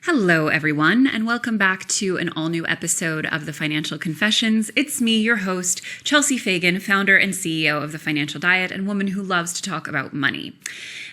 Hello, everyone, and welcome back to an all-new episode of The Financial Confessions. It's me, your host, Chelsea Fagan, founder and CEO of The Financial Diet and woman who loves to talk about money.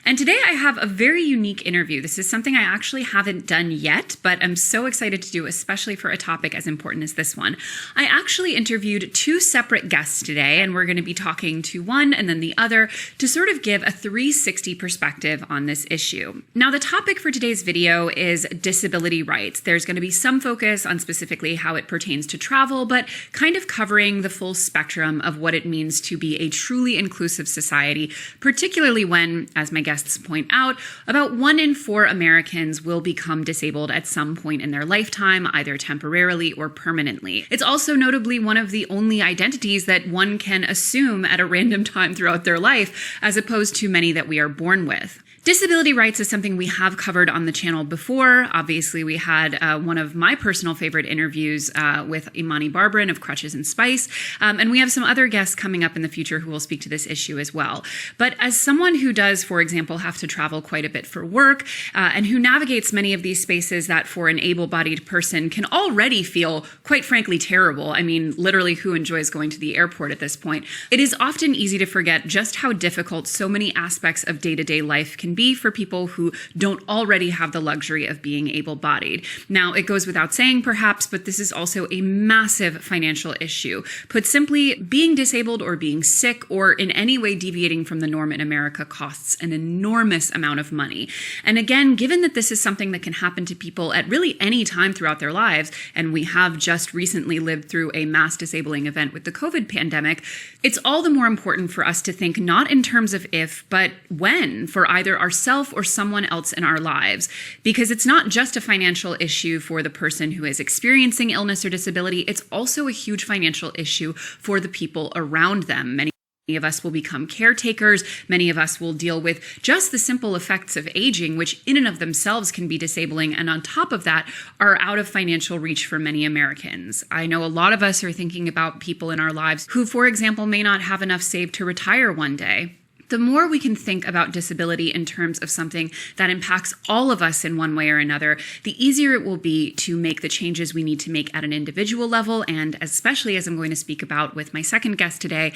And today I have a very unique interview. This is something I actually haven't done yet, but I'm so excited to do, especially for a topic as important as this one. I actually interviewed two separate guests today, and we're going to be talking to one and then the other to sort of give a 360 perspective on this issue. Now, the topic for today's video is disability rights. There's going to be some focus on specifically how it pertains to travel, but kind of covering the full spectrum of what it means to be a truly inclusive society, particularly when, as my guests point out, about 1 in 4 Americans will become disabled at some point in their lifetime, either temporarily or permanently. It's also notably one of the only identities that one can assume at a random time throughout their life, as opposed to many that we are born with. Disability rights is something we have covered on the channel before. Obviously, we had one of my personal favorite interviews with Imani Barbarin of Crutches and Spice. And we have some other guests coming up in the future who will speak to this issue as well. But as someone who does, for example, have to travel quite a bit for work and who navigates many of these spaces that for an able-bodied person can already feel, quite frankly, terrible. I mean, literally, who enjoys going to the airport at this point? It is often easy to forget just how difficult so many aspects of day-to-day life can be for people who don't already have the luxury of being able-bodied. Now, it goes without saying, perhaps, but this is also a massive financial issue. Put simply, being disabled or being sick or in any way deviating from the norm in America costs an enormous amount of money. And again, given that this is something that can happen to people at really any time throughout their lives, and we have just recently lived through a mass disabling event with the COVID pandemic, it's all the more important for us to think not in terms of if, but when, for either ourselves or someone else in our lives, because it's not just a financial issue for the person who is experiencing illness or disability, it's also a huge financial issue for the people around them. Many of us will become caretakers. Many of us will deal with just the simple effects of aging, which in and of themselves can be disabling, and on top of that are out of financial reach for many Americans. I know a lot of us are thinking about people in our lives who, for example, may not have enough saved to retire one day. The more we can think about disability in terms of something that impacts all of us in one way or another, the easier it will be to make the changes we need to make at an individual level, and especially, as I'm going to speak about with my second guest today,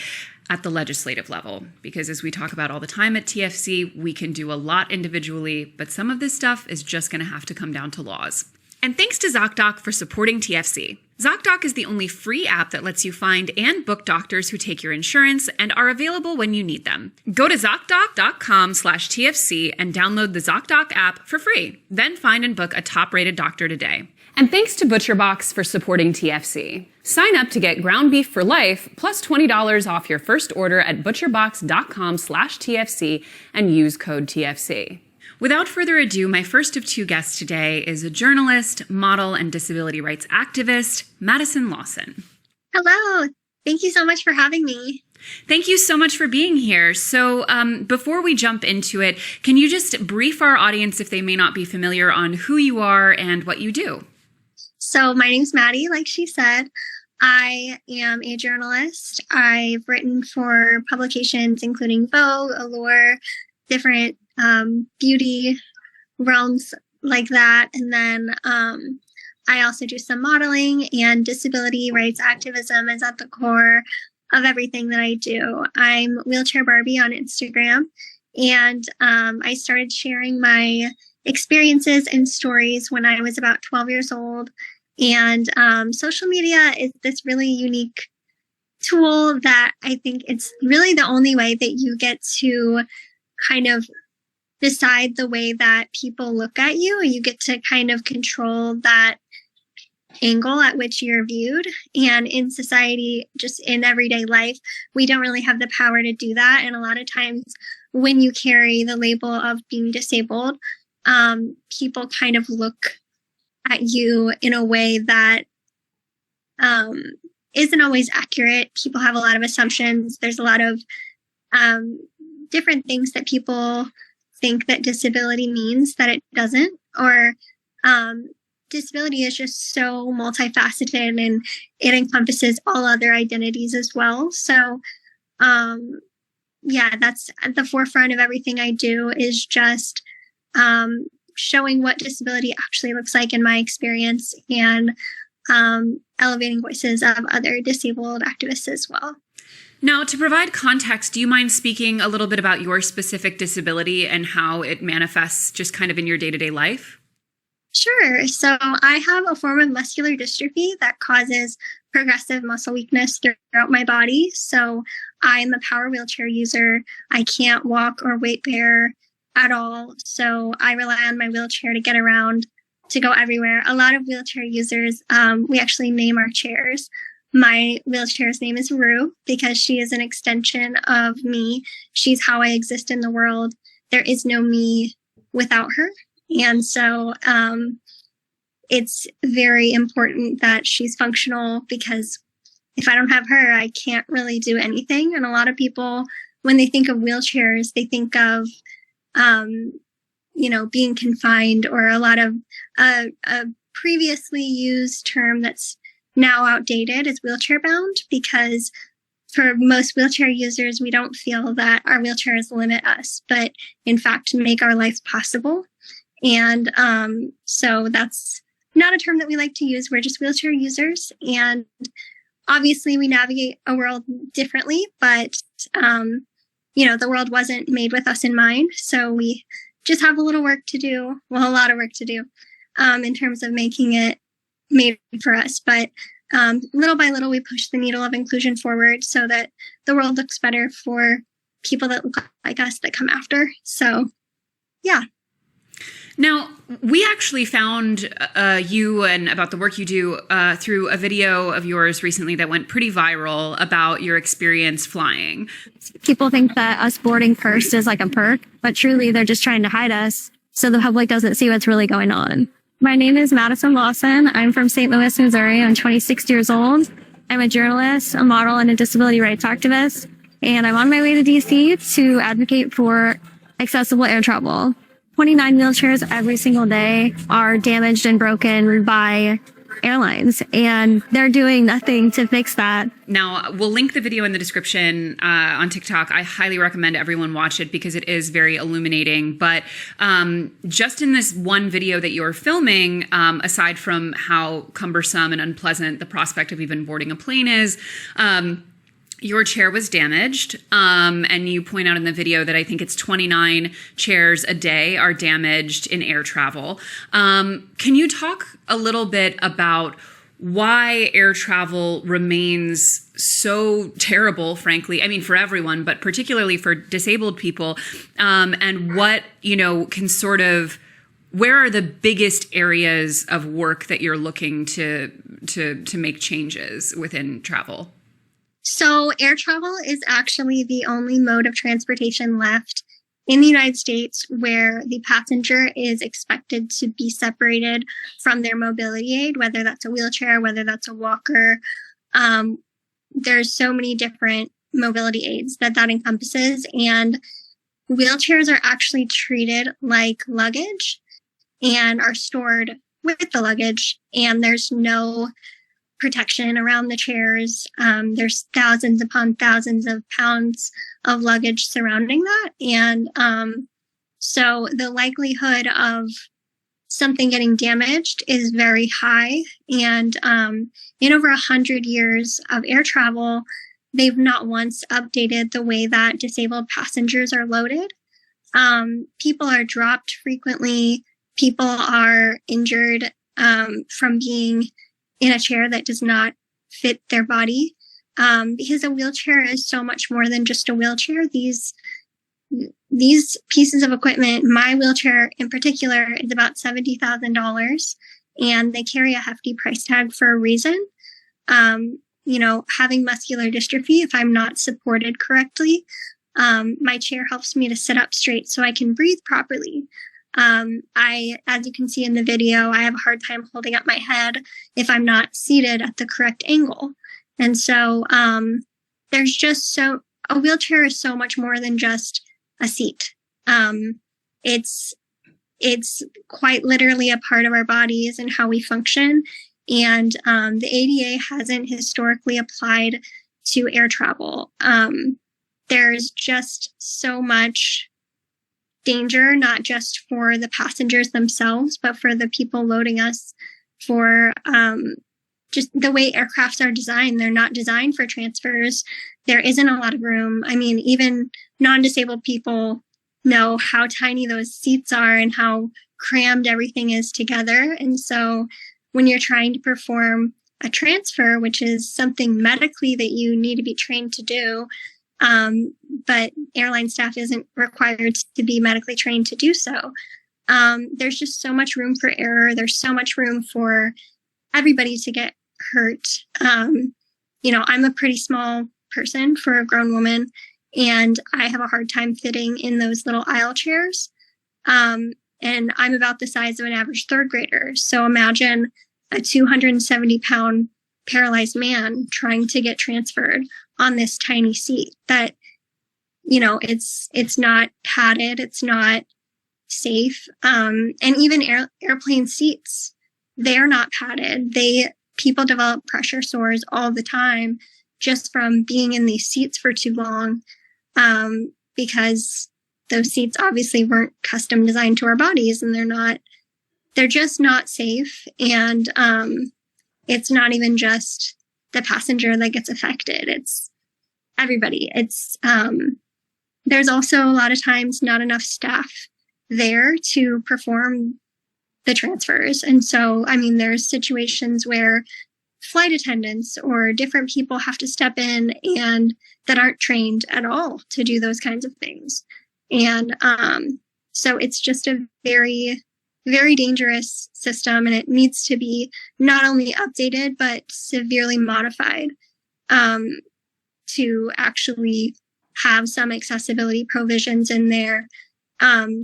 at the legislative level. Because as we talk about all the time at TFC, we can do a lot individually, but some of this stuff is just going to have to come down to laws. And thanks to ZocDoc for supporting TFC. ZocDoc is the only free app that lets you find and book doctors who take your insurance and are available when you need them. Go to ZocDoc.com/TFC and download the ZocDoc app for free. Then find and book a top-rated doctor today. And thanks to ButcherBox for supporting TFC. Sign up to get ground beef for life plus $20 off your first order at butcherbox.com/TFC and use code TFC. Without further ado, my first of two guests today is a journalist, model, and disability rights activist, Madison Lawson. Hello. Thank you so much for having me. Thank you so much for being here. So before we jump into it, can you just brief our audience, if they may not be familiar, on who you are and what you do? So my name's Maddie, like she said. I am a journalist. I've written for publications including Vogue, Allure, different beauty realms like that. And then I also do some modeling, and disability rights activism is at the core of everything that I do. I'm Wheelchair Barbie on Instagram, and I started sharing my experiences and stories when I was about 12 years old. And social media is this really unique tool that I think it's really the only way that you get to kind of decide the way that people look at you. You get to kind of control that angle at which you're viewed. And in society, just in everyday life, we don't really have the power to do that. And a lot of times when you carry the label of being disabled, people kind of look at you in a way that isn't always accurate. People have a lot of assumptions. There's a lot of different things that people think that disability means that it doesn't, or disability is just so multifaceted and it encompasses all other identities as well. So yeah, that's at the forefront of everything I do, is just showing what disability actually looks like in my experience, and elevating voices of other disabled activists as well. Now, to provide context, do you mind speaking a little bit about your specific disability and how it manifests just kind of in your day-to-day life? Sure. So I have a form of muscular dystrophy that causes progressive muscle weakness throughout my body. So I'm a power wheelchair user. I can't walk or weight bear at all. So I rely on my wheelchair to get around, to go everywhere. A lot of wheelchair users, we actually name our chairs. My wheelchair's name is Rue because she is an extension of me. She's how I exist in the world. There is no me without her. And so it's very important that she's functional, because if I don't have her, I can't really do anything. And a lot of people, when they think of wheelchairs, they think of, being confined, or a lot of a previously used term that's now outdated is wheelchair bound, because for most wheelchair users, we don't feel that our wheelchairs limit us, but in fact make our life possible. And so that's not a term that we like to use. We're just wheelchair users. And obviously we navigate a world differently, but, the world wasn't made with us in mind. So we just have a little work to do. Well, a lot of work to do in terms of making it made for us. But little by little, we push the needle of inclusion forward so that the world looks better for people that look like us that come after. So, yeah. Now, we actually found you and about the work you do through a video of yours recently that went pretty viral about your experience flying. People think that us boarding first is like a perk, but truly they're just trying to hide us so the public doesn't see what's really going on. My name is Madison Lawson. I'm from St. Louis, Missouri. I'm 26 years old. I'm a journalist, a model, and a disability rights activist. And I'm on my way to DC to advocate for accessible air travel. 29 wheelchairs every single day are damaged and broken by airlines, and they're doing nothing to fix that. Now, we'll link the video in the description on TikTok. I highly recommend everyone watch it because it is very illuminating. But just in this one video that you're filming, aside from how cumbersome and unpleasant the prospect of even boarding a plane is, your chair was damaged, and you point out in the video that I think it's 29 chairs a day are damaged in air travel. Can you talk a little bit about why air travel remains so terrible, frankly? I mean, for everyone, but particularly for disabled people, and what, can sort of, where are the biggest areas of work that you're looking to make changes within travel? So air travel is actually the only mode of transportation left in the United States where the passenger is expected to be separated from their mobility aid, whether that's a wheelchair, whether that's a walker. There's so many different mobility aids that encompasses, and wheelchairs are actually treated like luggage and are stored with the luggage, and there's no protection around the chairs. There's thousands upon thousands of pounds of luggage surrounding that. And so the likelihood of something getting damaged is very high. And in over 100 years of air travel, they've not once updated the way that disabled passengers are loaded. People are dropped frequently. People are injured from being in a chair that does not fit their body, because a wheelchair is so much more than just a wheelchair. These pieces of equipment, my wheelchair in particular, is about $70,000, and they carry a hefty price tag for a reason. Having muscular dystrophy, if I'm not supported correctly, my chair helps me to sit up straight so I can breathe properly. As you can see in the video, I have a hard time holding up my head if I'm not seated at the correct angle. And so, a wheelchair is so much more than just a seat. It's quite literally a part of our bodies and how we function. And, the ADA hasn't historically applied to air travel. There's just so much danger, not just for the passengers themselves, but for the people loading us, for just the way aircrafts are designed. They're not designed for transfers. There isn't a lot of room. I mean, even non-disabled people know how tiny those seats are and how crammed everything is together. And so when you're trying to perform a transfer, which is something medically that you need to be trained to do, but airline staff isn't required to be medically trained to do so. There's just so much room for error. There's so much room for everybody to get hurt. I'm a pretty small person for a grown woman, and I have a hard time fitting in those little aisle chairs. And I'm about the size of an average third grader. So imagine a 270-pound paralyzed man trying to get transferred on this tiny seat that, it's not padded. It's not safe. And even airplane seats, they're not padded. People develop pressure sores all the time just from being in these seats for too long, because those seats obviously weren't custom designed to our bodies, and they're just not safe. And it's not even just the passenger that gets affected. It's everybody. There's also a lot of times not enough staff there to perform the transfers. And so, there's situations where flight attendants or different people have to step in and that aren't trained at all to do those kinds of things. And so it's just a very, very dangerous system, and it needs to be not only updated, but severely modified to actually have some accessibility provisions in there,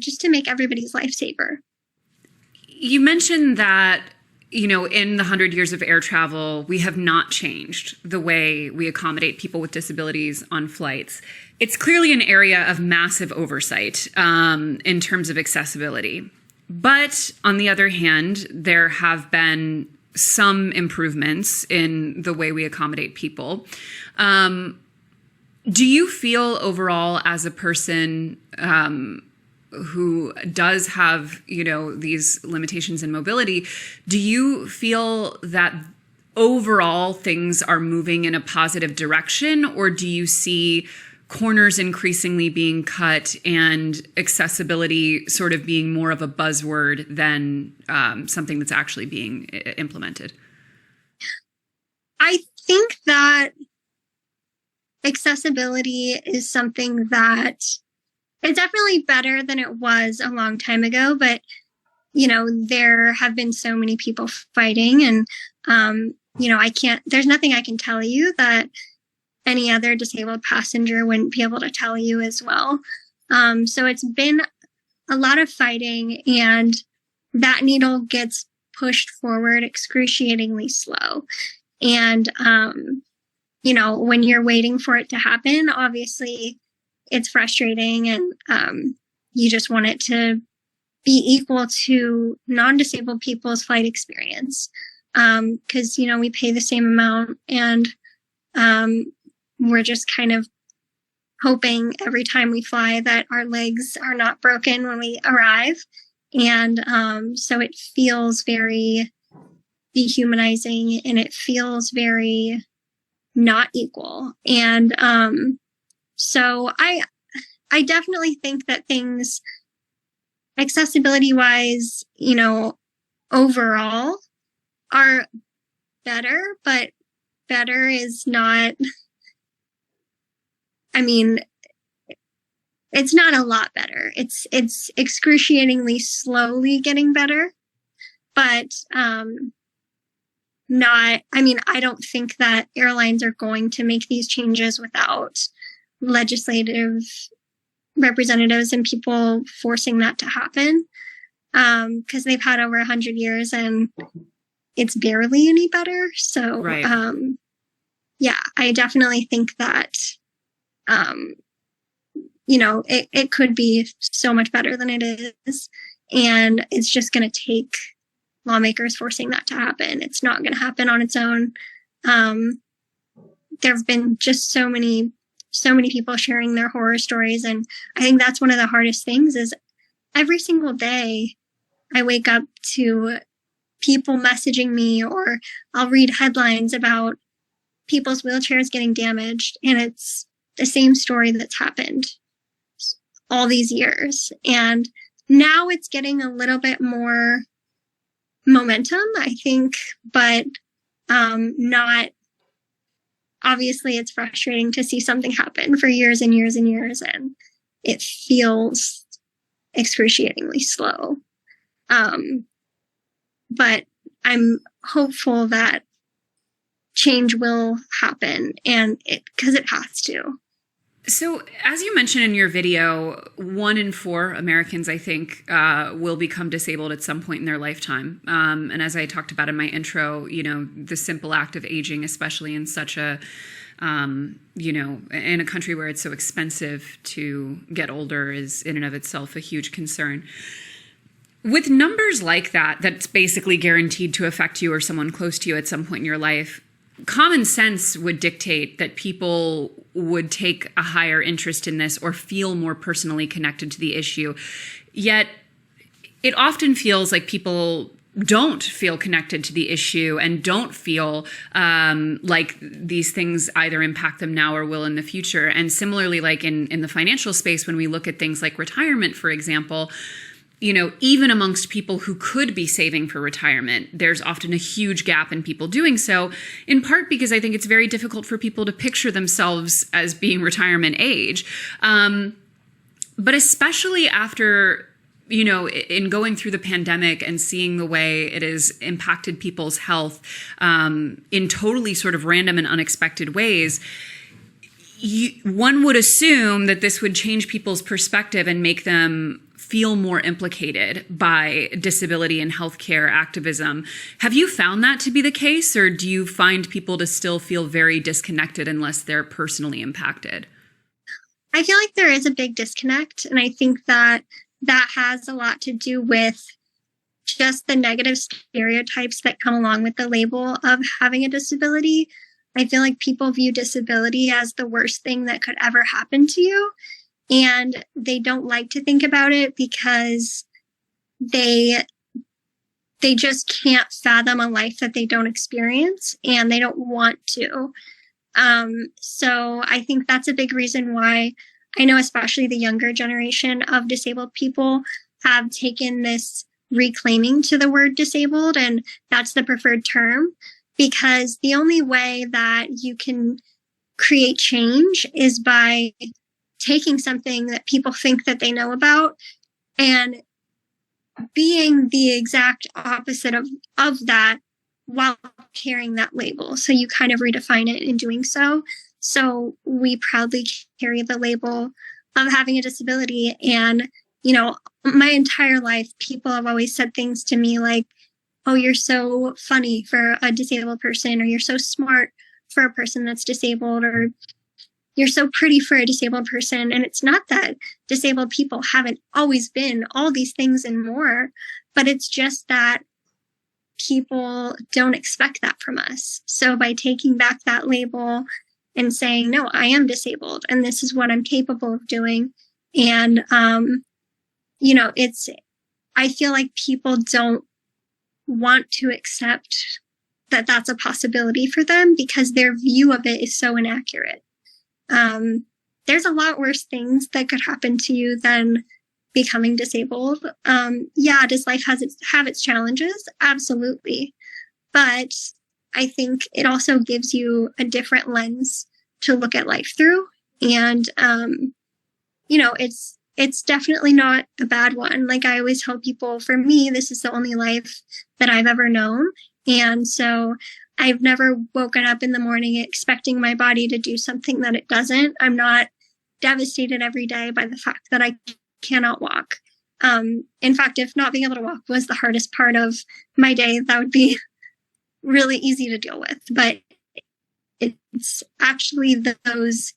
just to make everybody's life safer. You mentioned that, in the 100 years of air travel, we have not changed the way we accommodate people with disabilities on flights. It's clearly an area of massive oversight in terms of accessibility. But on the other hand, there have been some improvements in the way we accommodate people. Do you feel overall, as a person who does have, these limitations in mobility, do you feel that overall things are moving in a positive direction, or do you see corners increasingly being cut and accessibility sort of being more of a buzzword than something that's actually being implemented? I think that accessibility is something that it's definitely better than it was a long time ago, but there have been so many people fighting, and there's nothing I can tell you that any other disabled passenger wouldn't be able to tell you as well. So it's been a lot of fighting, and that needle gets pushed forward excruciatingly slow. And when you're waiting for it to happen, obviously it's frustrating, and you just want it to be equal to non-disabled people's flight experience. Because, we pay the same amount, and we're just kind of hoping every time we fly that our legs are not broken when we arrive. And so it feels very dehumanizing, and it feels very not equal. And so I definitely think that things, accessibility wise, overall are better, but better is not, it's not a lot better. It's excruciatingly slowly getting better, but I don't think that airlines are going to make these changes without legislative representatives and people forcing that to happen, because they've had over 100 years and it's barely any better. So, right. I definitely think that, it could be so much better than it is. And it's just going to take lawmakers forcing that to happen. It's not going to happen on its own. There have been just so many people sharing their horror stories. And I think that's one of the hardest things is every single day I wake up to people messaging me, or I'll read headlines about people's wheelchairs getting damaged, and it's the same story that's happened all these years. And now it's getting a little bit more momentum, I think, but not, obviously it's frustrating to see something happen for years and years and years, and it feels excruciatingly slow. But I'm hopeful that change will happen, and because it has to. So, as you mentioned in your video, 1 in 4 Americans, I think, will become disabled at some point in their lifetime. And as I talked about in my intro, the simple act of aging, especially in such a, in a country where it's so expensive to get older, is in and of itself a huge concern. With numbers like that, that's basically guaranteed to affect you or someone close to you at some point in your life, common sense would dictate that people would take a higher interest in this or feel more personally connected to the issue. Yet it often feels like people don't feel connected to the issue and don't feel like these things either impact them now or will in the future. And similarly, like in the financial space, when we look at things like retirement, for example, even amongst people who could be saving for retirement, there's often a huge gap in people doing so, in part because I think it's very difficult for people to picture themselves as being retirement age. But especially after, in going through the pandemic and seeing the way it has impacted people's health in totally sort of random and unexpected ways, one would assume that this would change people's perspective and make them feel more implicated by disability and healthcare activism. Have you found that to be the case, or do you find people to still feel very disconnected unless they're personally impacted? I feel like there is a big disconnect, and I think that has a lot to do with just the negative stereotypes that come along with the label of having a disability. I feel like people view disability as the worst thing that could ever happen to you. And they don't like to think about it because they just can't fathom a life that they don't experience, and they don't want to. So I think that's a big reason why I know especially the younger generation of disabled people have taken this reclaiming to the word disabled, and that's the preferred term, because the only way that you can create change is by taking something that people think that they know about and being the exact opposite of that while carrying that label. So you kind of redefine it in doing so. So we proudly carry the label of having a disability. And, my entire life, people have always said things to me like, oh, you're so funny for a disabled person, or you're so smart for a person that's disabled, or you're so pretty for a disabled person. And it's not that disabled people haven't always been all these things and more, but it's just that people don't expect that from us. So by taking back that label and saying, no, I am disabled and this is what I'm capable of doing. And, I feel like people don't want to accept that that's a possibility for them because their view of it is so inaccurate. There's a lot worse things that could happen to you than becoming disabled. Does life have its challenges? Absolutely. But I think it also gives you a different lens to look at life through. And, it's definitely not a bad one. Like I always tell people, for me, this is the only life that I've ever known. And so I've never woken up in the morning expecting my body to do something that it doesn't. I'm not devastated every day by the fact that I cannot walk. In fact, if not being able to walk was the hardest part of my day, that would be really easy to deal with. But it's actually those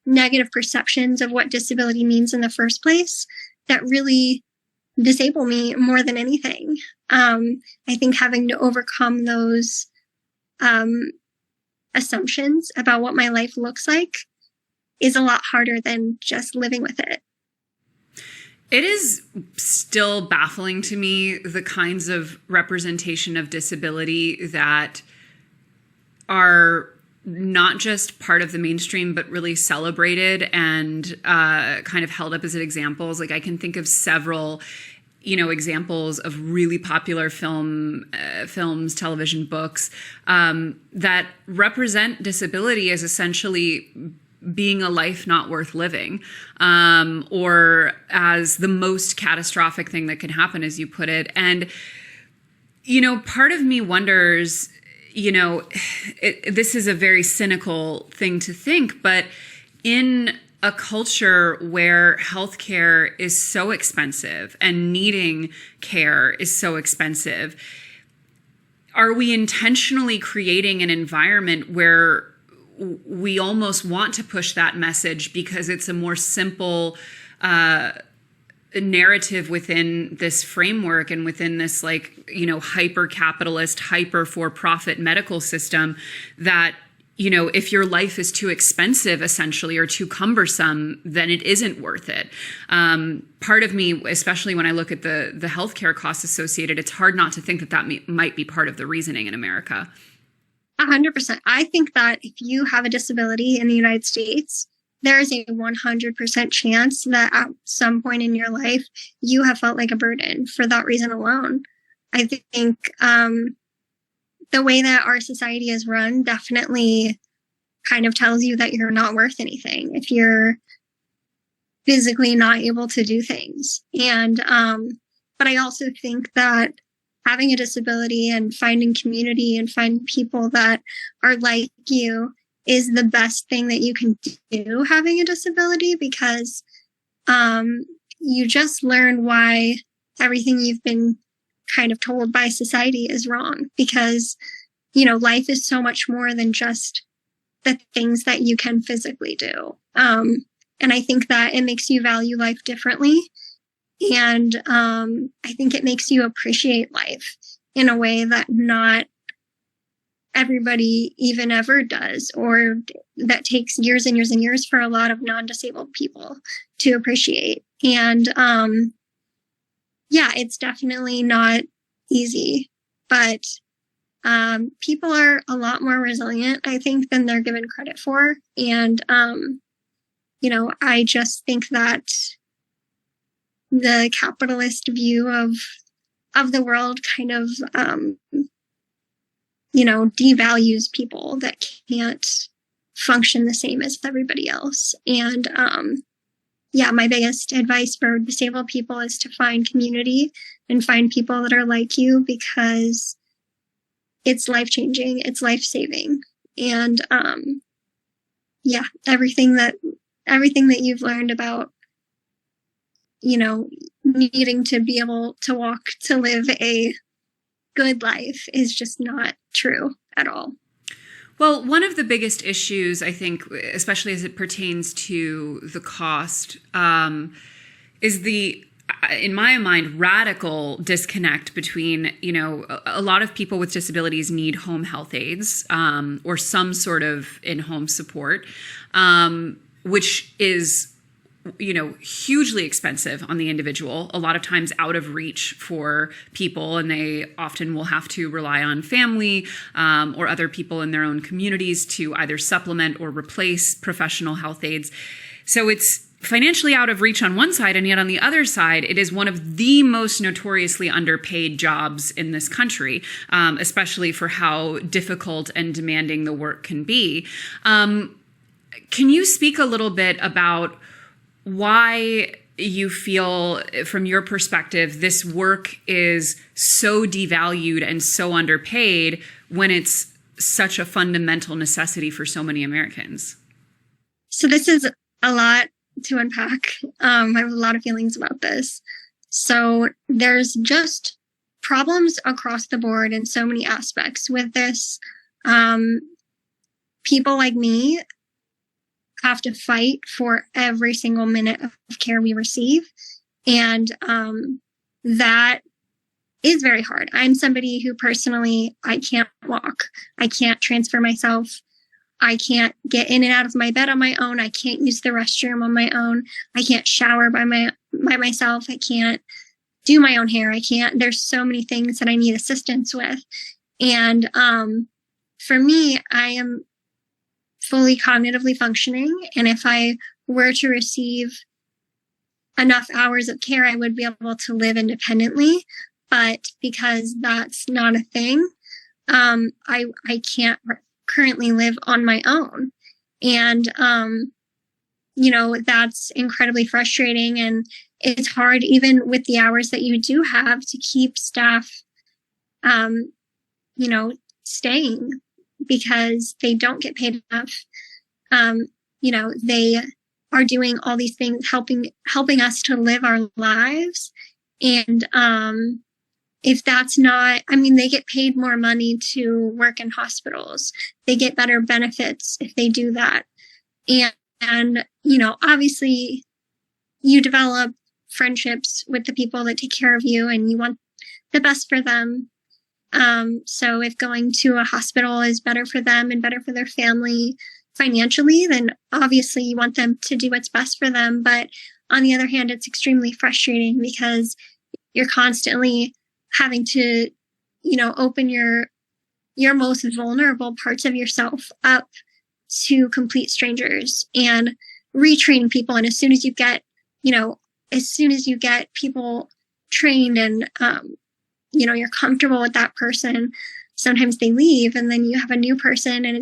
negative perceptions of what disability means in the first place that really disable me more than anything. I think having to overcome those assumptions about what my life looks like is a lot harder than just living with it. It is still baffling to me the kinds of representation of disability that are not just part of the mainstream, but really celebrated and kind of held up as examples. Like I can think of several, examples of really popular films, television, books that represent disability as essentially being a life not worth living, or as the most catastrophic thing that can happen, as you put it. And, part of me wonders, this is a very cynical thing to think, but in a culture where healthcare is so expensive and needing care is so expensive, are we intentionally creating an environment where we almost want to push that message because it's a more simple narrative within this framework and within this hyper capitalist, hyper for profit medical system that, if your life is too expensive essentially or too cumbersome, then it isn't worth it. Part of me, especially when I look at the healthcare costs associated, it's hard not to think that might be part of the reasoning in America. 100%. I think that if you have a disability in the United States, there is a 100% chance that at some point in your life, you have felt like a burden for that reason alone. I think the way that our society is run definitely kind of tells you that you're not worth anything if you're physically not able to do things. And but I also think that having a disability and finding community and finding people that are like you is the best thing that you can do having a disability, because you just learn why everything you've been kind of told by society is wrong, because, life is so much more than just the things that you can physically do. And I think that it makes you value life differently. And I think it makes you appreciate life in a way that not everybody even ever does, or that takes years and years and years for a lot of non-disabled people to appreciate. And it's definitely not easy, but people are a lot more resilient, I think, than they're given credit for. And, I just think that the capitalist view of the world kind of, devalues people that can't function the same as everybody else. And, my biggest advice for disabled people is to find community and find people that are like you, because it's life-changing, it's life-saving. And, everything that you've learned about, needing to be able to walk to live a good life is just not true at all. Well, one of the biggest issues, I think, especially as it pertains to the cost, is in my mind, radical disconnect between, a lot of people with disabilities need home health aides or some sort of in-home support, which is hugely expensive on the individual, a lot of times out of reach for people, and they often will have to rely on family or other people in their own communities to either supplement or replace professional health aides. So it's financially out of reach on one side, and yet on the other side, it is one of the most notoriously underpaid jobs in this country, especially for how difficult and demanding the work can be. Can you speak a little bit about why you feel, from your perspective, this work is so devalued and so underpaid when it's such a fundamental necessity for so many Americans? So this is a lot to unpack. I have a lot of feelings about this. So there's just problems across the board in so many aspects with this. People like me have to fight for every single minute of care we receive. And that is very hard. I'm somebody who personally, I can't walk. I can't transfer myself I can't get in and out of my bed on my own. I can't use the restroom on my own. I can't shower by myself. I can't do my own hair. There's so many things that I need assistance with. And for me, I am fully cognitively functioning. And if I were to receive enough hours of care, I would be able to live independently. But because that's not a thing, I can't currently live on my own. And, that's incredibly frustrating. And it's hard, even with the hours that you do have, to keep staff, staying because they don't get paid enough. They are doing all these things, helping us to live our lives. And, if that's not, they get paid more money to work in hospitals. They get better benefits if they do that. And obviously you develop friendships with the people that take care of you and you want the best for them. So if going to a hospital is better for them and better for their family financially, then obviously you want them to do what's best for them. But on the other hand, it's extremely frustrating because you're constantly having to, open your most vulnerable parts of yourself up to complete strangers and retraining people. And as soon as you get people trained and, you're comfortable with that person, sometimes they leave and then you have a new person, and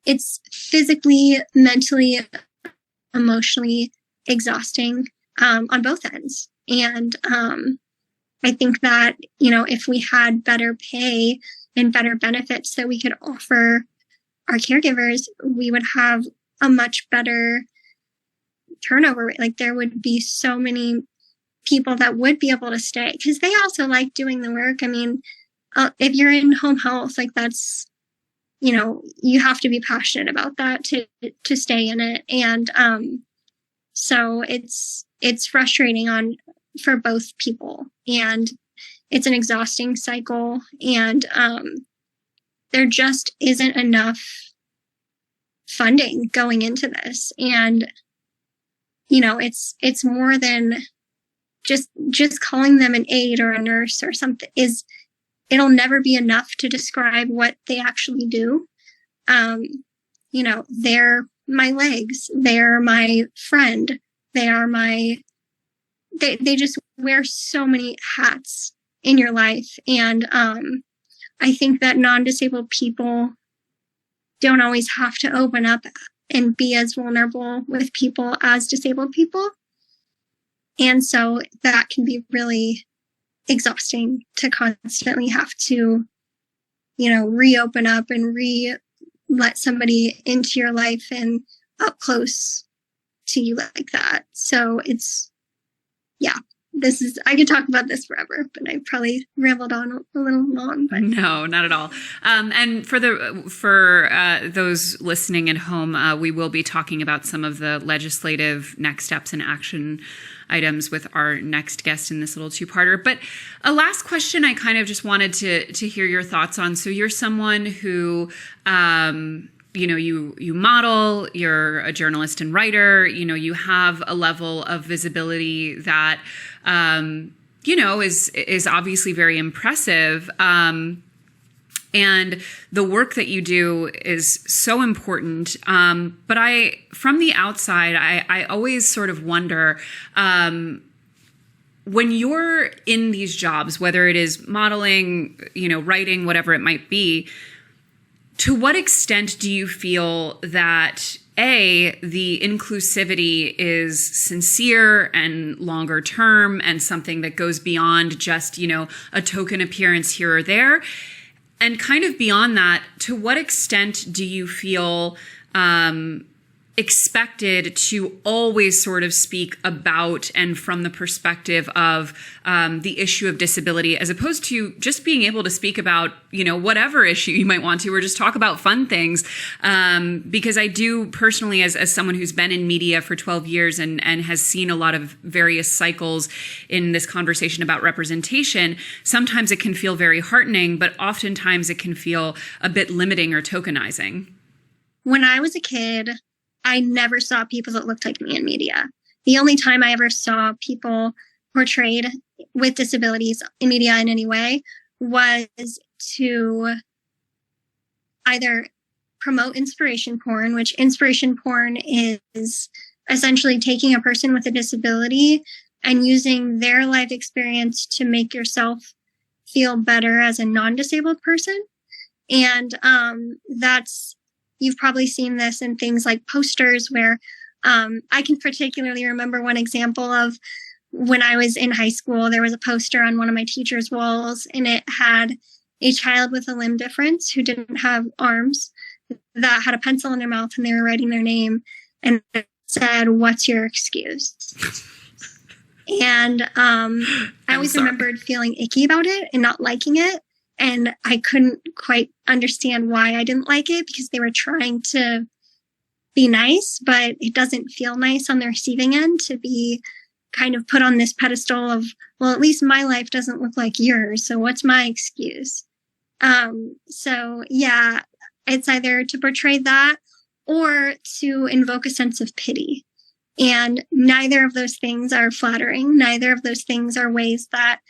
it's physically, mentally, emotionally exhausting, on both ends. And, I think that, if we had better pay and better benefits that we could offer our caregivers, we would have a much better turnover rate. Like, there would be so many people that would be able to stay because they also like doing the work. If you're in home health, like that's, you have to be passionate about that to stay in it. And, so it's frustrating for both people, and it's an exhausting cycle, and there just isn't enough funding going into this. And it's more than just calling them an aide or a nurse or something. It'll never be enough to describe what they actually do. They're my legs, they're my friend, they just wear so many hats in your life. And I think that non-disabled people don't always have to open up and be as vulnerable with people as disabled people. And so that can be really exhausting to constantly have to, reopen up and let somebody into your life and up close to you like that. So I could talk about this forever, but I probably rambled on a little long. But. No, not at all. And for those listening at home, we will be talking about some of the legislative next steps and action items with our next guest in this little two-parter. But a last question I kind of just wanted to hear your thoughts on. So you're someone who you model, you're a journalist and writer, you have a level of visibility that, is obviously very impressive. And the work that you do is so important. But from the outside, I always sort of wonder, when you're in these jobs, whether it is modeling, writing, whatever it might be, to what extent do you feel that the inclusivity is sincere and longer term and something that goes beyond just, a token appearance here or there? And kind of beyond that, to what extent do you feel expected to always sort of speak about and from the perspective of the issue of disability, as opposed to just being able to speak about, whatever issue you might want to, or just talk about fun things? Because I do personally, as someone who's been in media for 12 years and has seen a lot of various cycles in this conversation about representation, sometimes it can feel very heartening, but oftentimes it can feel a bit limiting or tokenizing. when I was a kid, I never saw people that looked like me in media. The only time I ever saw people portrayed with disabilities in media in any way was to either promote inspiration porn, which inspiration porn is essentially taking a person with a disability and using their life experience to make yourself feel better as a non-disabled person. And you've probably seen this in things like posters where I can particularly remember one example of when I was in high school, there was a poster on one of my teacher's walls, and it had a child with a limb difference who didn't have arms that had a pencil in their mouth, and they were writing their name, and it said, "What's your excuse?" And I always remembered feeling icky about it and not liking it. And I couldn't quite understand why I didn't like it, because they were trying to be nice, but it doesn't feel nice on the receiving end to be kind of put on this pedestal of, well, at least my life doesn't look like yours, so what's my excuse? So yeah, it's either to portray that or to invoke a sense of pity. And neither of those things are flattering. Neither of those things are ways that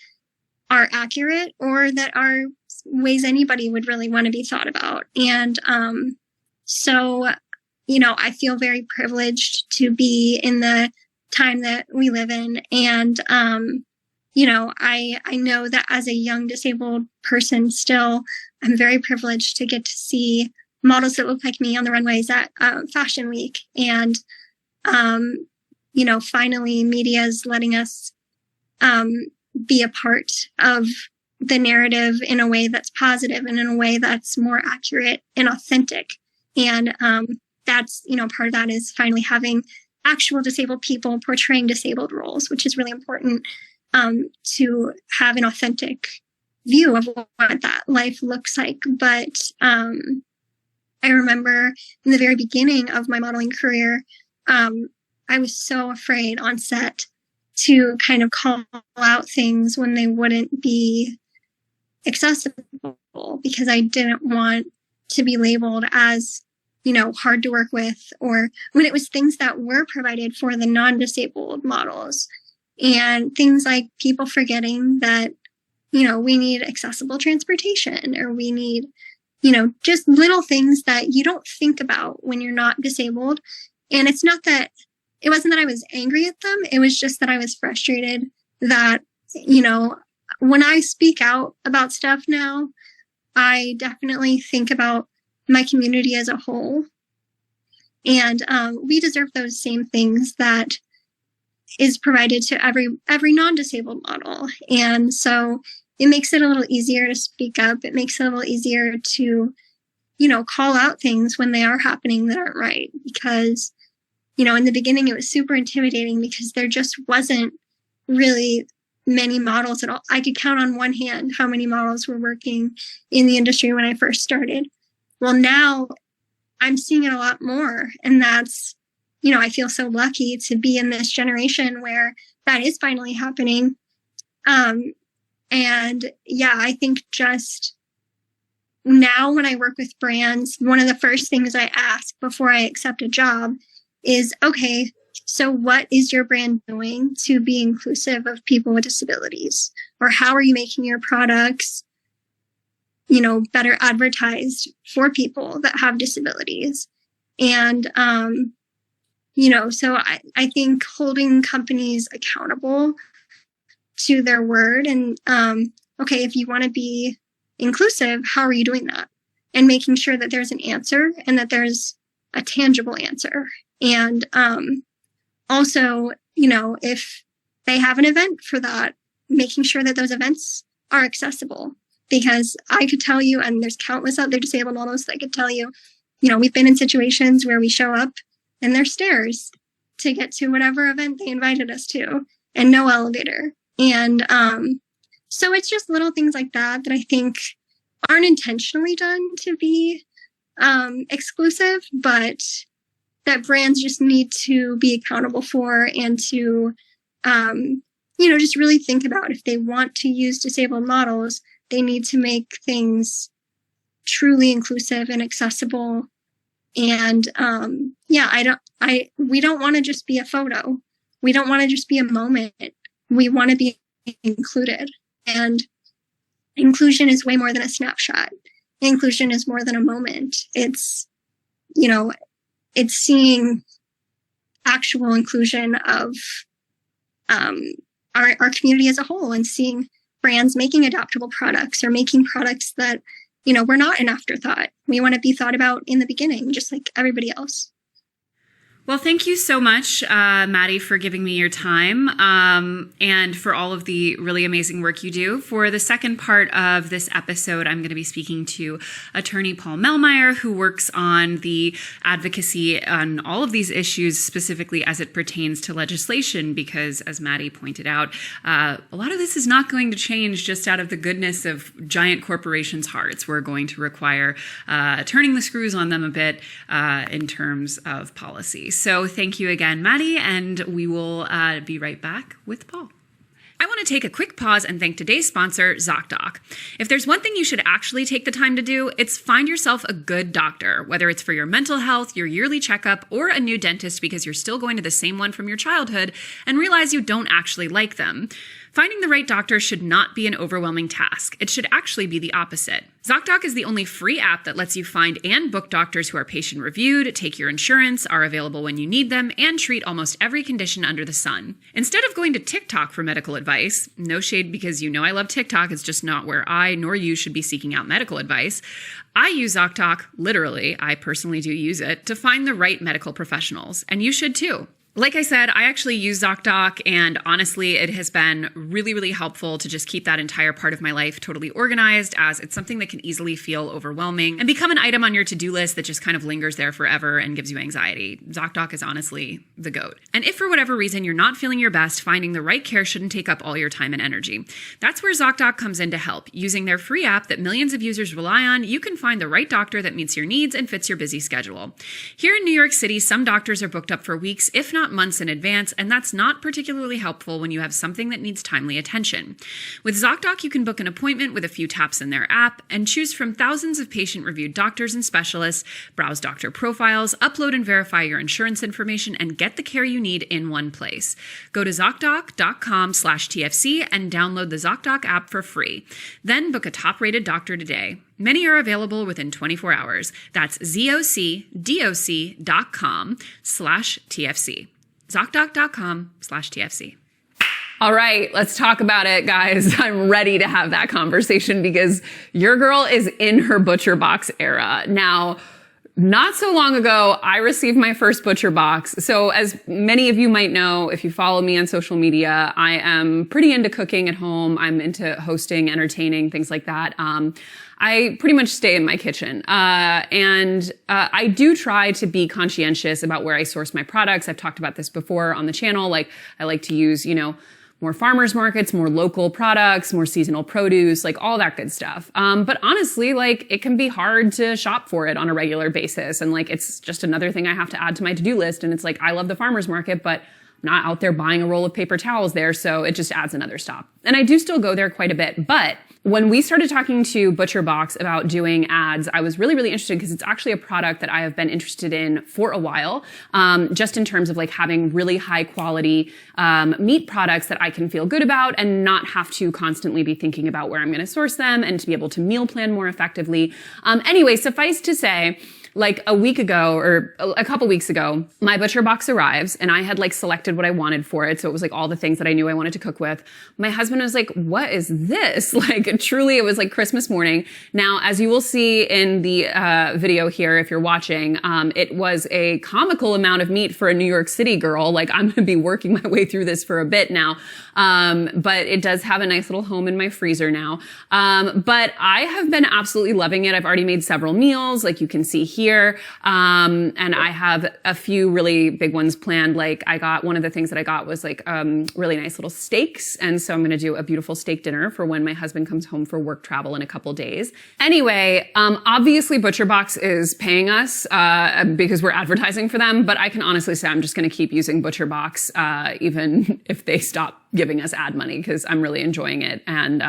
are accurate or that are ways anybody would really want to be thought about. And so, I feel very privileged to be in the time that we live in. And, I know that as a young disabled person still, I'm very privileged to get to see models that look like me on the runways at Fashion Week. And, finally media is letting us be a part of the narrative in a way that's positive and in a way that's more accurate and authentic. And that's, part of that is finally having actual disabled people portraying disabled roles, which is really important to have an authentic view of what that life looks like. But I remember in the very beginning of my modeling career, I was so afraid on set to kind of call out things when they wouldn't be accessible, because I didn't want to be labeled as, hard to work with, or when it was things that were provided for the non-disabled models, and things like people forgetting that, we need accessible transportation, or we need, just little things that you don't think about when you're not disabled. And it wasn't that I was angry at them. It was just that I was frustrated that, when I speak out about stuff now, I definitely think about my community as a whole. And we deserve those same things that is provided to every non-disabled model. And so it makes it a little easier to speak up. It makes it a little easier to, call out things when they are happening that aren't right. Because, in the beginning, it was super intimidating because there just wasn't really many models at all. I could count on one hand how many models were working in the industry when I first started. Well, now I'm seeing it a lot more. And that's, I feel so lucky to be in this generation where that is finally happening. And yeah, I think just now when I work with brands, one of the first things I ask before I accept a job is, okay, so what is your brand doing to be inclusive of people with disabilities? Or how are you making your products, better advertised for people that have disabilities? And, so I think holding companies accountable to their word and, okay, if you want to be inclusive, how are you doing that? And making sure that there's an answer and that there's a tangible answer. And also, if they have an event for that, making sure that those events are accessible. Because I could tell you, and there's countless other disabled models that could tell you, we've been in situations where we show up and there's stairs to get to whatever event they invited us to and no elevator. And so it's just little things like that I think aren't intentionally done to be exclusive, but that brands just need to be accountable for and to, just really think about if they want to use disabled models, they need to make things truly inclusive and accessible And we don't want to just be a photo. We don't want to just be a moment. We want to be included. And inclusion is way more than a snapshot. Inclusion is more than a moment. It's seeing actual inclusion of our community as a whole, and seeing brands making adaptable products or making products that, we're not an afterthought. We want to be thought about in the beginning, just like everybody else. Well, thank you so much, Maddie, for giving me your time and for all of the really amazing work you do. For the second part of this episode, I'm going to be speaking to attorney Paul Mehlmeyer, who works on the advocacy on all of these issues, specifically as it pertains to legislation, because as Maddie pointed out, a lot of this is not going to change just out of the goodness of giant corporations' hearts. We're going to require turning the screws on them a bit in terms of policy. So thank you again, Maddie, and we will be right back with Paul. I want to take a quick pause and thank today's sponsor, ZocDoc. If there's one thing you should actually take the time to do, it's find yourself a good doctor, whether it's for your mental health, your yearly checkup, or a new dentist because you're still going to the same one from your childhood and realize you don't actually like them. Finding the right doctor should not be an overwhelming task. It should actually be the opposite. ZocDoc is the only free app that lets you find and book doctors who are patient-reviewed, take your insurance, are available when you need them, and treat almost every condition under the sun. Instead of going to TikTok for medical advice, no shade because I love TikTok, it's just not where I nor you should be seeking out medical advice, I use ZocDoc, literally, I personally do use it, to find the right medical professionals, and you should too. Like I said, I actually use ZocDoc, and honestly, it has been really, really helpful to just keep that entire part of my life totally organized, as it's something that can easily feel overwhelming and become an item on your to-do list that just kind of lingers there forever and gives you anxiety. ZocDoc is honestly the GOAT. And if for whatever reason you're not feeling your best, finding the right care shouldn't take up all your time and energy. That's where ZocDoc comes in to help. Using their free app that millions of users rely on, you can find the right doctor that meets your needs and fits your busy schedule. Here in New York City, some doctors are booked up for weeks, if not months in advance, and that's not particularly helpful when you have something that needs timely attention. With ZocDoc, you can book an appointment with a few taps in their app and choose from thousands of patient-reviewed doctors and specialists, browse doctor profiles, upload and verify your insurance information, and get the care you need in one place. Go to ZocDoc.com/TFC and download the ZocDoc app for free. Then book a top-rated doctor today. Many are available within 24 hours. That's ZocDoc.com/TFC. ZocDoc.com/TFC. All right, let's talk about it, guys. I'm ready to have that conversation because your girl is in her ButcherBox era. Now, not so long ago, I received my first ButcherBox. So as many of you might know, if you follow me on social media, I am pretty into cooking at home. I'm into hosting, entertaining, things like that. I pretty much stay in my kitchen. And I do try to be conscientious about where I source my products. I've talked about this before on the channel. Like, I like to use, more farmers markets, more local products, more seasonal produce, like all that good stuff. But honestly, it can be hard to shop for it on a regular basis. And it's just another thing I have to add to my to-do list. And it's I love the farmers market, but I'm not out there buying a roll of paper towels there. So it just adds another stop. And I do still go there quite a bit. But when we started talking to ButcherBox about doing ads, I was really, really interested because it's actually a product that I have been interested in for a while, just in terms of having really high quality meat products that I can feel good about and not have to constantly be thinking about where I'm going to source them and to be able to meal plan more effectively. Anyway, suffice to say, a week ago or a couple weeks ago, my ButcherBox arrives and I had selected what I wanted for it. So it was all the things that I knew I wanted to cook with. My husband was like, what is this? Truly, it was Christmas morning. Now, as you will see in the video here, if you're watching, it was a comical amount of meat for a New York City girl. I'm going to be working my way through this for a bit now. But it does have a nice little home in my freezer now. But I have been absolutely loving it. I've already made several meals, you can see here. And I have a few really big ones planned. One of the things that I got was really nice little steaks. And so I'm going to do a beautiful steak dinner for when my husband comes home for work travel in a couple days. Anyway, obviously ButcherBox is paying us, because we're advertising for them, but I can honestly say I'm just going to keep using ButcherBox, even if they stop giving us ad money, because I'm really enjoying it. And,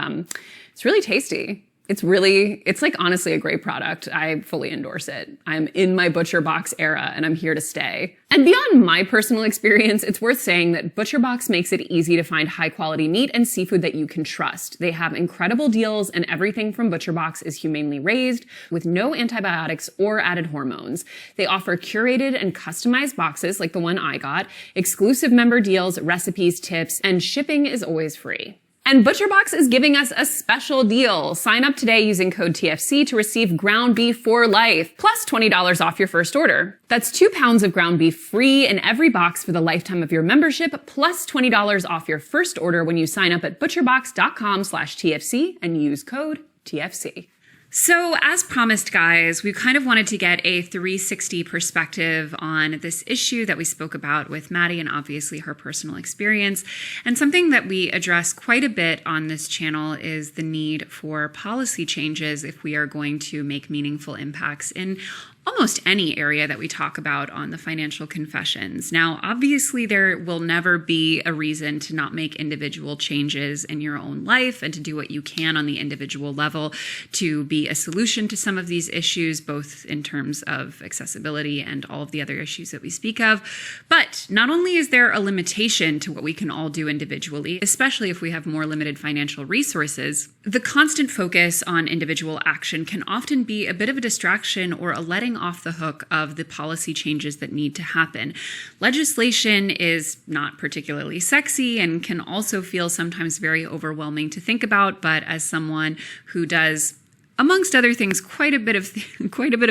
it's really tasty. It's like honestly a great product. I fully endorse it. I'm in my ButcherBox era and I'm here to stay. And beyond my personal experience, it's worth saying that ButcherBox makes it easy to find high quality meat and seafood that you can trust. They have incredible deals and everything from ButcherBox is humanely raised with no antibiotics or added hormones. They offer curated and customized boxes like the one I got, exclusive member deals, recipes, tips, and shipping is always free. And ButcherBox is giving us a special deal. Sign up today using code TFC to receive ground beef for life, plus $20 off your first order. That's 2 pounds of ground beef free in every box for the lifetime of your membership, plus $20 off your first order when you sign up at butcherbox.com/TFC and use code TFC. So as promised, guys, we kind of wanted to get a 360 perspective on this issue that we spoke about with Maddie and obviously her personal experience. And something that we address quite a bit on this channel is the need for policy changes if we are going to make meaningful impacts in almost any area that we talk about on the Financial Confessions. Now, obviously, there will never be a reason to not make individual changes in your own life and to do what you can on the individual level to be a solution to some of these issues, both in terms of accessibility and all of the other issues that we speak of. But not only is there a limitation to what we can all do individually, especially if we have more limited financial resources, the constant focus on individual action can often be a bit of a distraction or a letting off the hook of the policy changes that need to happen. Legislation is not particularly sexy and can also feel sometimes very overwhelming to think about, but as someone who does, amongst other things, quite a bit of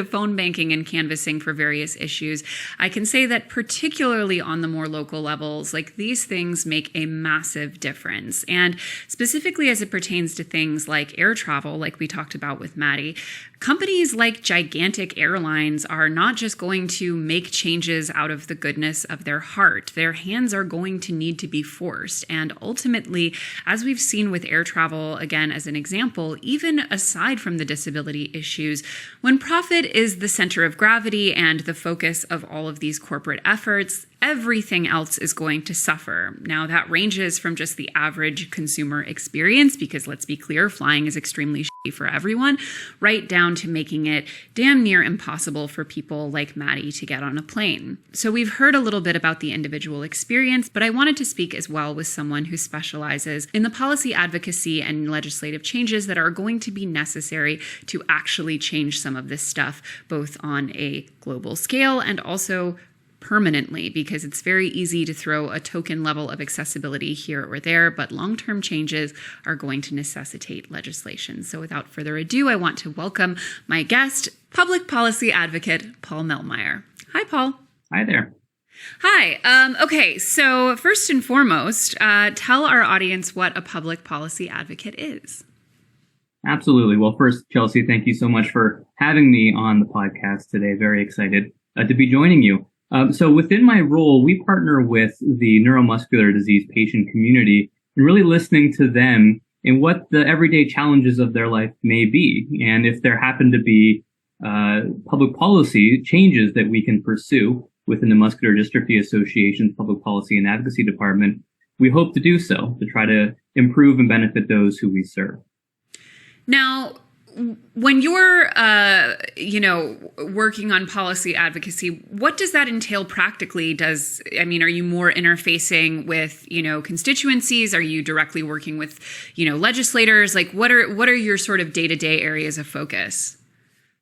phone banking and canvassing for various issues, I can say that particularly on the more local levels, like these things make a massive difference. And specifically as it pertains to things like air travel, like we talked about with Maddie, companies like gigantic airlines are not just going to make changes out of the goodness of their heart. Their hands are going to need to be forced. And ultimately, as we've seen with air travel, again, as an example, even aside from the disability issues, when profit is the center of gravity and the focus of all of these corporate efforts, everything else is going to suffer. Now, that ranges from just the average consumer experience, because let's be clear, flying is extremely shitty for everyone, right down to making it damn near impossible for people like Maddie to get on a plane. So we've heard a little bit about the individual experience, but I wanted to speak as well with someone who specializes in the policy advocacy and legislative changes that are going to be necessary to actually change some of this stuff, both on a global scale and also permanently, because it's very easy to throw a token level of accessibility here or there, but long-term changes are going to necessitate legislation. So without further ado, I want to welcome my guest, public policy advocate, Paul Meltmeier. Hi, Paul. Hi there. Hi. Okay, so first and foremost, tell our audience what a public policy advocate is. Absolutely. Well, first, Chelsea, thank you so much for having me on the podcast today. Very excited to be joining you. So within my role, we partner with the neuromuscular disease patient community and really listening to them in what the everyday challenges of their life may be. And if there happen to be public policy changes that we can pursue within the Muscular Dystrophy Association's Public Policy and Advocacy Department, we hope to do so to try to improve and benefit those who we serve. Now, when you're, working on policy advocacy, what does that entail practically? Are you more interfacing with, constituencies? Are you directly working with, legislators? Like, what are your sort of day-to-day areas of focus?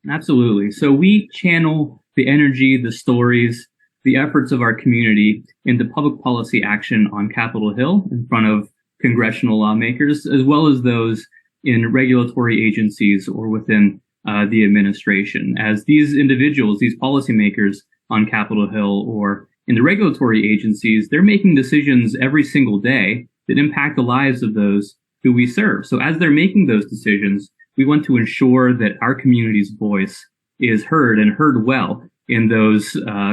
Absolutely. So we channel the energy, the stories, the efforts of our community into public policy action on Capitol Hill in front of congressional lawmakers, as well as those in regulatory agencies or within the administration. As these individuals, these policymakers on Capitol Hill or in the regulatory agencies, they're making decisions every single day that impact the lives of those who we serve. So as they're making those decisions, we want to ensure that our community's voice is heard and heard well in those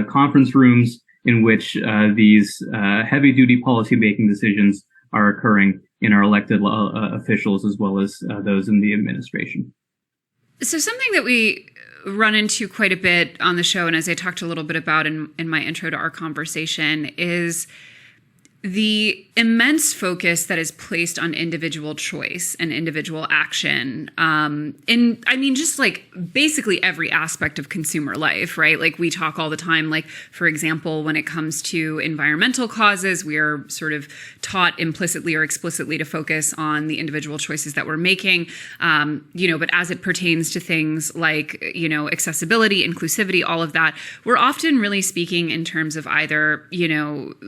conference rooms in which these heavy-duty policy-making decisions are occurring in our elected officials as well as those in the administration. So something that we run into quite a bit on the show, and as I talked a little bit about in my intro to our conversation, is the immense focus that is placed on individual choice and individual action just like basically every aspect of consumer life, right? Like we talk all the time, like, for example, when it comes to environmental causes, we are sort of taught implicitly or explicitly to focus on the individual choices that we're making, but as it pertains to things like, accessibility, inclusivity, all of that, we're often really speaking in terms of either,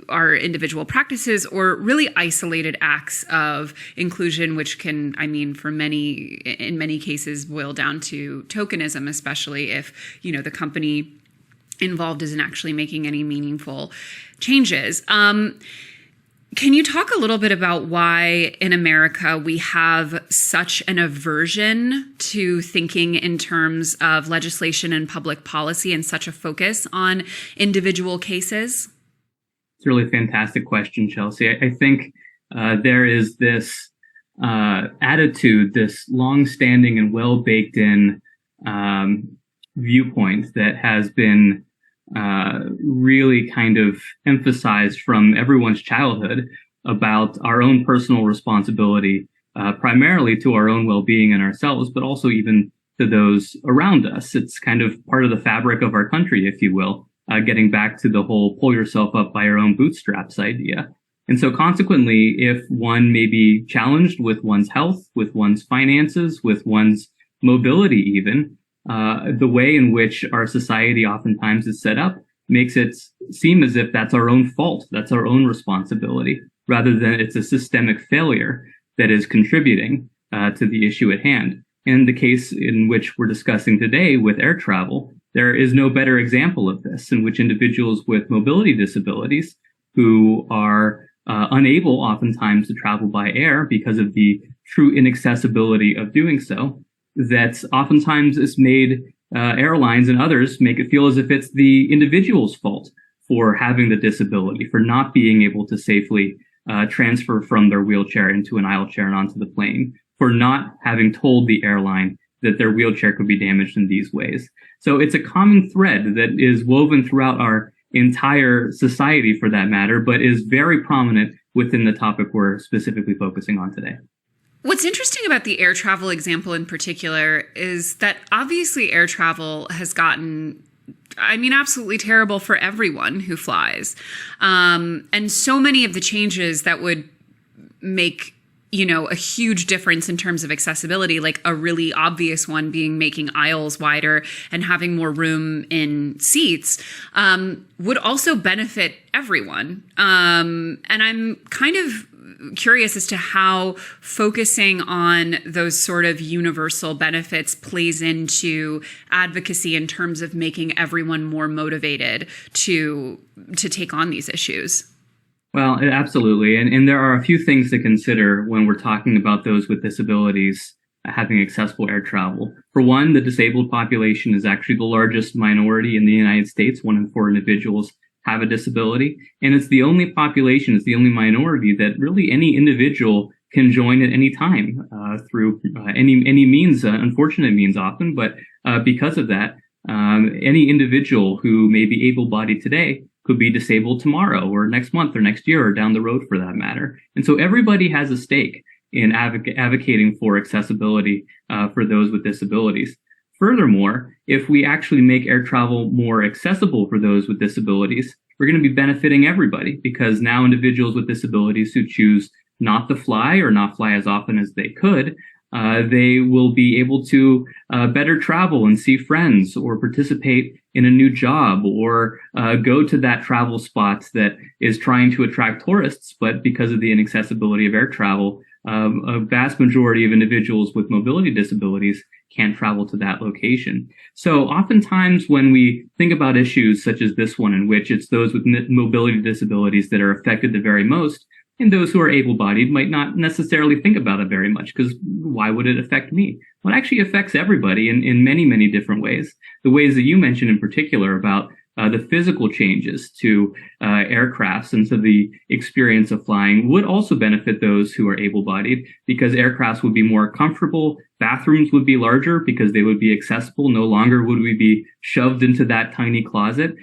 our individual practices or really isolated acts of inclusion, which can, in many cases, boil down to tokenism, especially if, the company involved isn't actually making any meaningful changes. Can you talk a little bit about why in America we have such an aversion to thinking in terms of legislation and public policy and such a focus on individual cases? It's a really fantastic question, Chelsea. I think there is this attitude, this long-standing and well-baked in viewpoint that has been really kind of emphasized from everyone's childhood about our own personal responsibility, primarily to our own well-being and ourselves, but also even to those around us. It's kind of part of the fabric of our country, if you will, getting back to the whole pull yourself up by your own bootstraps idea. And so consequently, if one may be challenged with one's health, with one's finances, with one's mobility even, the way in which our society oftentimes is set up makes it seem as if that's our own fault, that's our own responsibility, rather than it's a systemic failure that is contributing to the issue at hand. In the case in which we're discussing today with air travel, there is no better example of this, in which individuals with mobility disabilities who are unable oftentimes to travel by air because of the true inaccessibility of doing so, that oftentimes is made airlines and others make it feel as if it's the individual's fault for having the disability, for not being able to safely transfer from their wheelchair into an aisle chair and onto the plane, for not having told the airline that their wheelchair could be damaged in these ways. So it's a common thread that is woven throughout our entire society, for that matter, but is very prominent within the topic we're specifically focusing on today. What's interesting about the air travel example in particular is that obviously air travel has gotten, absolutely terrible for everyone who flies. And so many of the changes that would make, a huge difference in terms of accessibility, like a really obvious one being making aisles wider and having more room in seats, would also benefit everyone. And I'm kind of curious as to how focusing on those sort of universal benefits plays into advocacy in terms of making everyone more motivated to take on these issues. Well, absolutely. And there are a few things to consider when we're talking about those with disabilities having accessible air travel. For one, the disabled population is actually the largest minority in the United States. 1 in 4 individuals have a disability. And it's the only population, it's the only minority that really any individual can join at any time through any means, unfortunate means often. But because of that, any individual who may be able-bodied today could be disabled tomorrow or next month or next year or down the road for that matter. And so everybody has a stake in advocating for accessibility for those with disabilities. Furthermore, if we actually make air travel more accessible for those with disabilities, we're going to be benefiting everybody, because now individuals with disabilities who choose not to fly or not fly as often as they could, they will be able to better travel and see friends or participate in a new job or go to that travel spot that is trying to attract tourists, but because of the inaccessibility of air travel, a vast majority of individuals with mobility disabilities can't travel to that location. So oftentimes when we think about issues such as this one, in which it's those with mobility disabilities that are affected the very most, and those who are able-bodied might not necessarily think about it very much, because why would it affect me? Well, it actually affects everybody in many, many different ways. The ways that you mentioned in particular about the physical changes to aircrafts and to the experience of flying would also benefit those who are able-bodied, because aircrafts would be more comfortable, Bathrooms would be larger because they would be accessible. No longer would we be shoved into that tiny closet.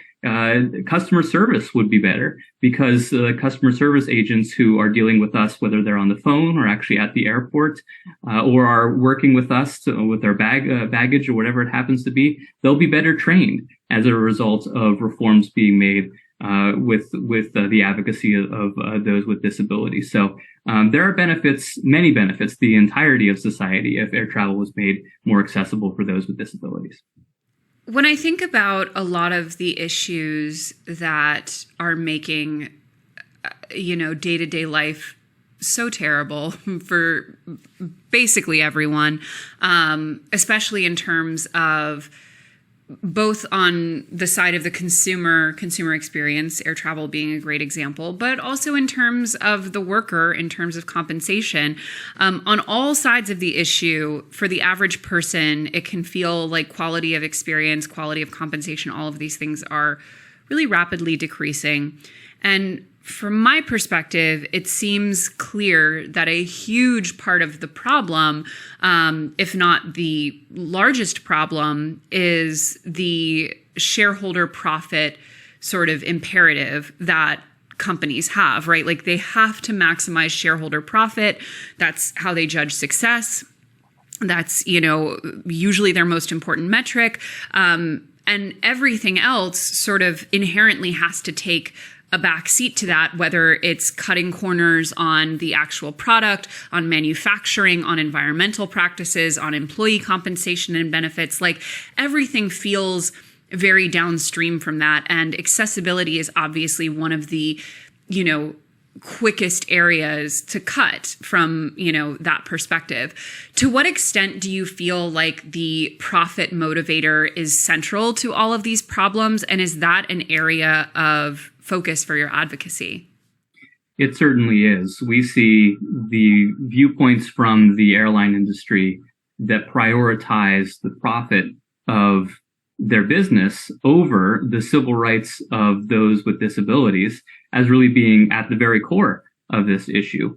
Customer service would be better because customer service agents who are dealing with us, whether they're on the phone or actually at the airport, or are working with us with their baggage or whatever it happens to be, they'll be better trained as a result of reforms being made with the advocacy of those with disabilities. So there are benefits, many benefits, the entirety of society if air travel was made more accessible for those with disabilities. When I think about a lot of the issues that are making, day-to-day life so terrible for basically everyone, especially in terms of both on the side of the consumer experience, air travel being a great example, but also in terms of the worker, in terms of compensation. On all sides of the issue, for the average person, it can feel like quality of experience, quality of compensation, all of these things are really rapidly decreasing. And from my perspective, it seems clear that a huge part of the problem, if not the largest problem, is the shareholder profit sort of imperative that companies have, right? Like they have to maximize shareholder profit. That's how they judge success. That's, usually their most important metric. And everything else sort of inherently has to take a back seat to that, whether it's cutting corners on the actual product, on manufacturing, on environmental practices, on employee compensation and benefits. Like everything feels very downstream from that. And accessibility is obviously one of the, quickest areas to cut from, that perspective. To what extent do you feel like the profit motivator is central to all of these problems? And is that an area of focus for your advocacy? It certainly is. We see the viewpoints from the airline industry that prioritize the profit of their business over the civil rights of those with disabilities as really being at the very core of this issue.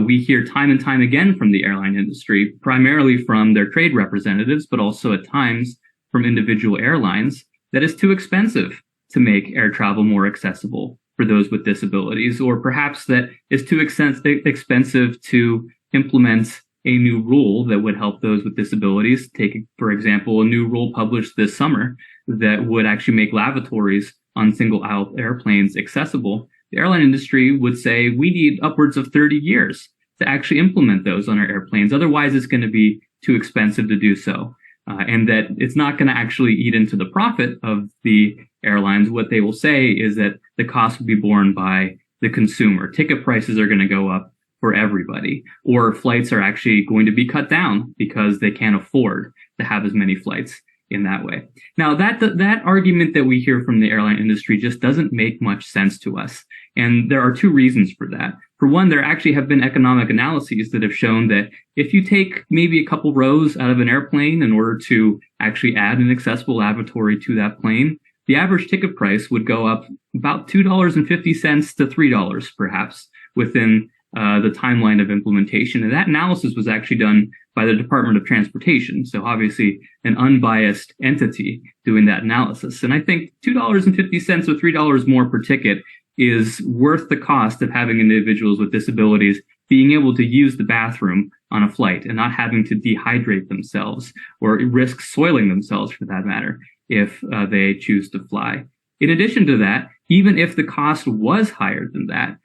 We hear time and time again from the airline industry, primarily from their trade representatives, but also at times from individual airlines, that it's too expensive to make air travel more accessible for those with disabilities, or perhaps that it's too expensive to implement a new rule that would help those with disabilities. Take, for example, a new rule published this summer that would actually make lavatories on single-aisle airplanes accessible. The airline industry would say we need upwards of 30 years to actually implement those on our airplanes. Otherwise, it's going to be too expensive to do so. And that it's not going to actually eat into the profit of the airlines. What they will say is that the cost will be borne by the consumer. Ticket prices are going to go up for everybody, or flights are actually going to be cut down because they can't afford to have as many flights in that way. Now, that argument that we hear from the airline industry just doesn't make much sense to us. And there are two reasons for that. For one, there actually have been economic analyses that have shown that if you take maybe a couple rows out of an airplane in order to actually add an accessible lavatory to that plane, the average ticket price would go up about $2.50 to $3 perhaps within the timeline of implementation. And that analysis was actually done by the Department of Transportation. So obviously an unbiased entity doing that analysis. And I think $2.50 or $3 more per ticket is worth the cost of having individuals with disabilities being able to use the bathroom on a flight and not having to dehydrate themselves or risk soiling themselves for that matter if they choose to fly. In addition to that, even if the cost was higher than that,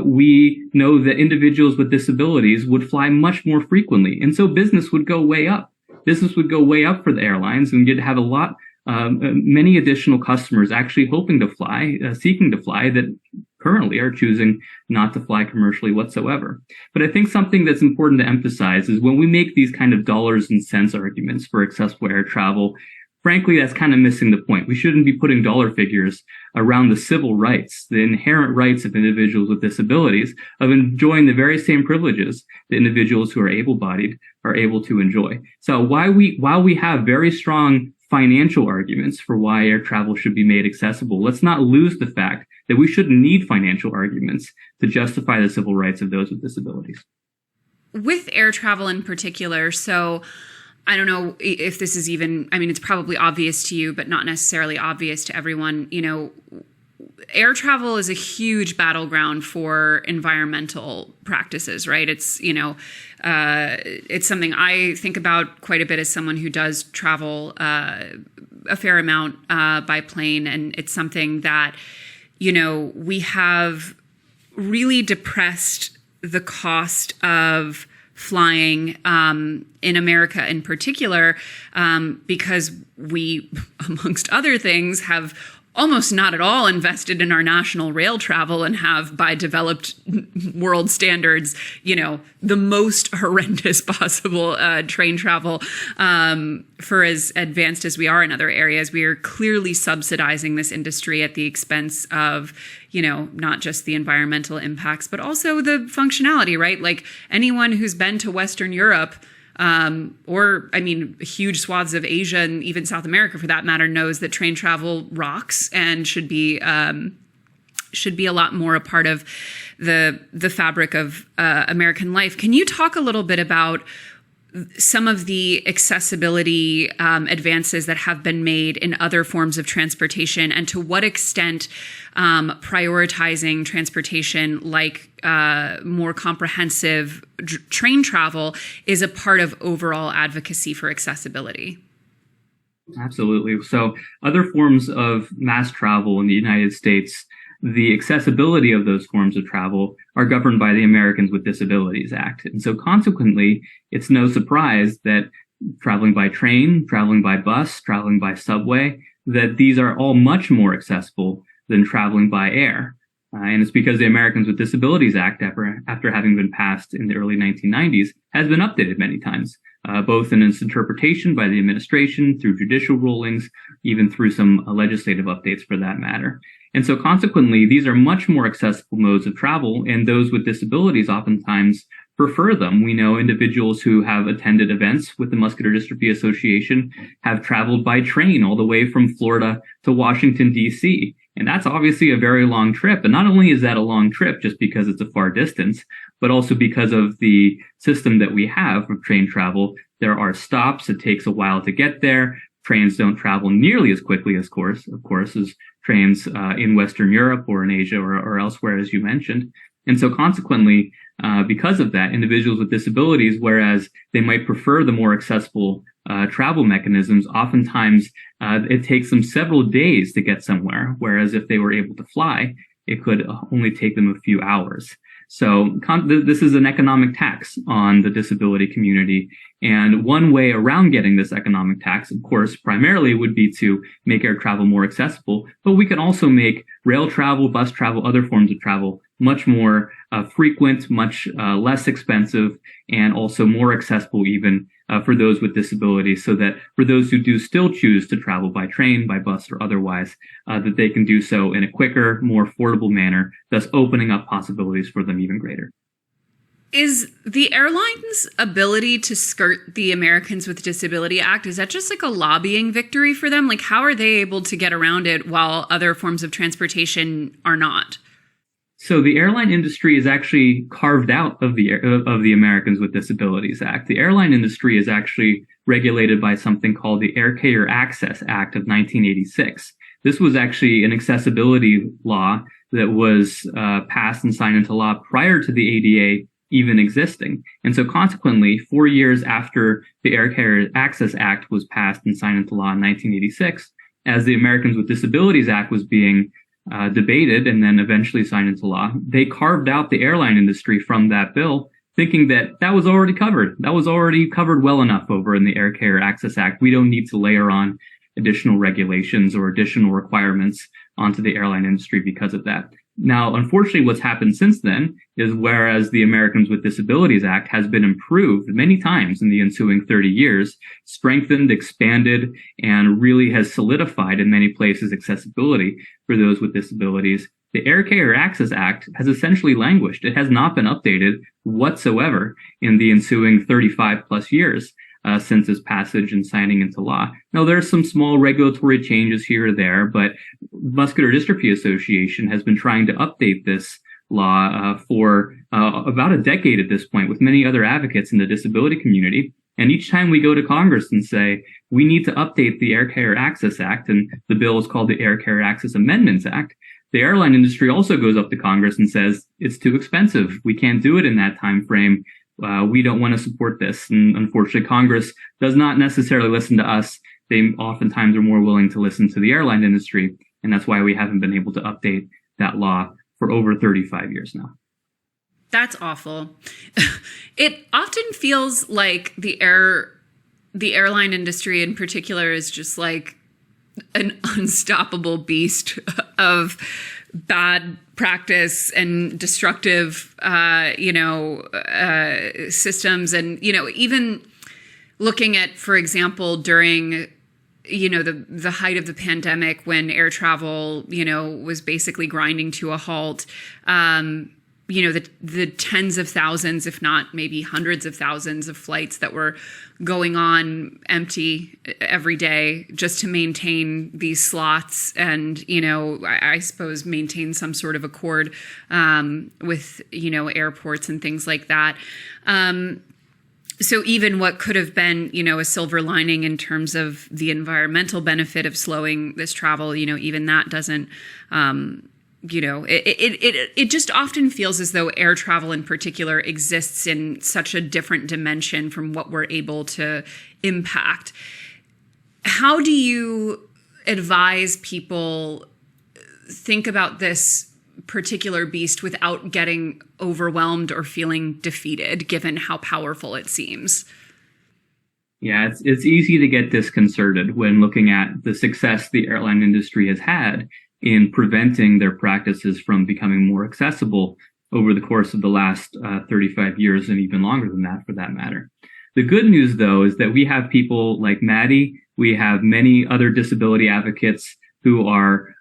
we know that individuals with disabilities would fly much more frequently. And so business would go way up. Business would go way up for the airlines, and you'd have many additional customers actually hoping to fly, seeking to fly, that currently are choosing not to fly commercially whatsoever. But I think something that's important to emphasize is when we make these kind of dollars and cents arguments for accessible air travel, frankly, that's kind of missing the point. We shouldn't be putting dollar figures around the civil rights, the inherent rights of individuals with disabilities of enjoying the very same privileges that individuals who are able-bodied are able to enjoy. So while we have very strong financial arguments for why air travel should be made accessible, let's not lose the fact that we shouldn't need financial arguments to justify the civil rights of those with disabilities. with air travel in particular, so I don't know if this is even, I mean, it's probably obvious to you, but not necessarily obvious to everyone. Air travel is a huge battleground for environmental practices, right? It's, it's something I think about quite a bit as someone who does travel a fair amount by plane. And it's something that, we have really depressed the cost of flying in America in particular, because we, amongst other things, have almost not at all invested in our national rail travel and have, by developed world standards, the most horrendous possible train travel. For as advanced as we are in other areas, we are clearly subsidizing this industry at the expense of, not just the environmental impacts, but also the functionality, right? Like anyone who's been to Western Europe, huge swaths of Asia and even South America, for that matter, knows that train travel rocks and should be a lot more a part of the fabric of American life. Can you talk a little bit about some of the accessibility advances that have been made in other forms of transportation, and to what extent prioritizing transportation like more comprehensive train travel is a part of overall advocacy for accessibility? Absolutely. So other forms of mass travel in the United States, the accessibility of those forms of travel are governed by the Americans with Disabilities Act. And so consequently, it's no surprise that traveling by train, traveling by bus, traveling by subway, that these are all much more accessible than traveling by air. And it's because the Americans with Disabilities Act, after having been passed in the early 1990s, has been updated many times, both in its interpretation by the administration, through judicial rulings, even through some legislative updates for that matter. And so consequently, these are much more accessible modes of travel, and those with disabilities oftentimes prefer them. We know individuals who have attended events with the Muscular Dystrophy Association have traveled by train all the way from Florida to Washington, D.C. And that's obviously a very long trip. And not only is that a long trip just because it's a far distance, but also because of the system that we have of train travel. There are stops. It takes a while to get there. Trains don't travel nearly as quickly, of course, as trains in Western Europe or in Asia or elsewhere, as you mentioned. And so consequently, because of that, individuals with disabilities, whereas they might prefer the more accessible travel mechanisms, oftentimes it takes them several days to get somewhere, whereas if they were able to fly, it could only take them a few hours. So this is an economic tax on the disability community. And one way around getting this economic tax, of course, primarily would be to make air travel more accessible. But we can also make rail travel, bus travel, other forms of travel much more frequent, much less expensive, and also more accessible even for those with disabilities, so that for those who do still choose to travel by train, by bus, or otherwise, that they can do so in a quicker, more affordable manner, thus opening up possibilities for them even greater. Is the airline's ability to skirt the Americans with Disability Act, is that just like a lobbying victory for them? Like, how are they able to get around it while other forms of transportation are not? So the airline industry is actually carved out of the Americans with Disabilities Act. The airline industry is actually regulated by something called the Air Carrier Access Act of 1986. This was actually an accessibility law that was passed and signed into law prior to the ADA even existing. And so consequently, 4 years after the Air Carrier Access Act was passed and signed into law in 1986, as the Americans with Disabilities Act was being debated and then eventually signed into law, they carved out the airline industry from that bill, thinking that that was already covered. That was already covered well enough over in the Air Carrier Access Act. We don't need to layer on additional regulations or additional requirements onto the airline industry because of that. Now, unfortunately, what's happened since then is, whereas the Americans with Disabilities Act has been improved many times in the ensuing 30 years, strengthened, expanded, and really has solidified in many places accessibility for those with disabilities, the Air Carrier Access Act has essentially languished. It has not been updated whatsoever in the ensuing 35 plus years since its passage and signing into law. Now, there are some small regulatory changes here or there, but Muscular Dystrophy Association has been trying to update this law for about a decade at this point with many other advocates in the disability community. And each time we go to Congress and say, we need to update the Air Carrier Access Act, and the bill is called the Air Carrier Access Amendments Act, the airline industry also goes up to Congress and says, it's too expensive. We can't do it in that time frame. We don't want to support this. And unfortunately, Congress does not necessarily listen to us. They oftentimes are more willing to listen to the airline industry. And that's why we haven't been able to update that law for over 35 years now. That's awful. It often feels like the airline industry in particular is just like an unstoppable beast of bad practice and destructive, systems. And, even looking at, for example, during, the height of the pandemic when air travel, was basically grinding to a halt, the tens of thousands, if not maybe hundreds of thousands of flights that were going on empty every day just to maintain these slots and, I suppose maintain some sort of accord with, airports and things like that. So even what could have been, a silver lining in terms of the environmental benefit of slowing this travel, even that doesn't, it just often feels as though air travel in particular exists in such a different dimension from what we're able to impact. How do you advise people think about this particular beast without getting overwhelmed or feeling defeated, given how powerful it seems? Yeah, it's easy to get disconcerted when looking at the success the airline industry has had in preventing their practices from becoming more accessible over the course of the last 35 years and even longer than that, for that matter. The good news, though, is that we have people like Maddie. We have many other disability advocates who are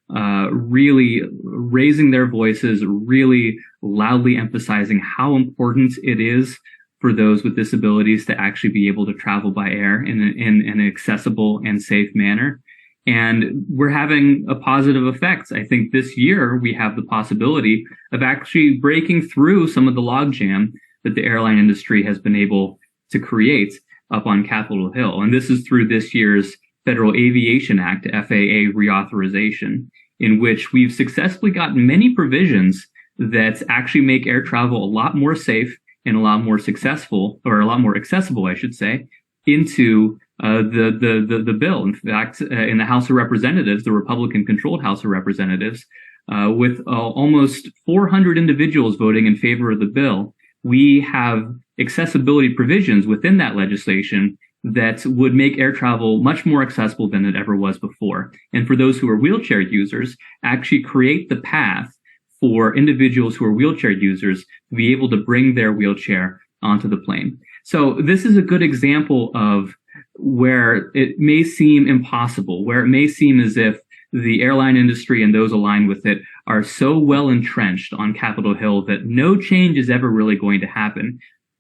really raising their voices, really loudly emphasizing how important it is for those with disabilities to actually be able to travel by air in an accessible and safe manner. And we're having a positive effect. I think this year we have the possibility of actually breaking through some of the logjam that the airline industry has been able to create up on Capitol Hill. And this is through this year's Federal Aviation Act, FAA reauthorization, in which we've successfully gotten many provisions that actually make air travel a lot more safe and a lot more successful, or a lot more accessible, I should say, into the bill. In fact, in the House of Representatives, the Republican-controlled House of Representatives, with almost 400 individuals voting in favor of the bill, we have accessibility provisions within that legislation that would make air travel much more accessible than it ever was before. And for those who are wheelchair users, actually create the path for individuals who are wheelchair users to be able to bring their wheelchair onto the plane. So this is a good example of where it may seem impossible, where it may seem as if the airline industry and those aligned with it are so well entrenched on Capitol Hill that no change is ever really going to happen.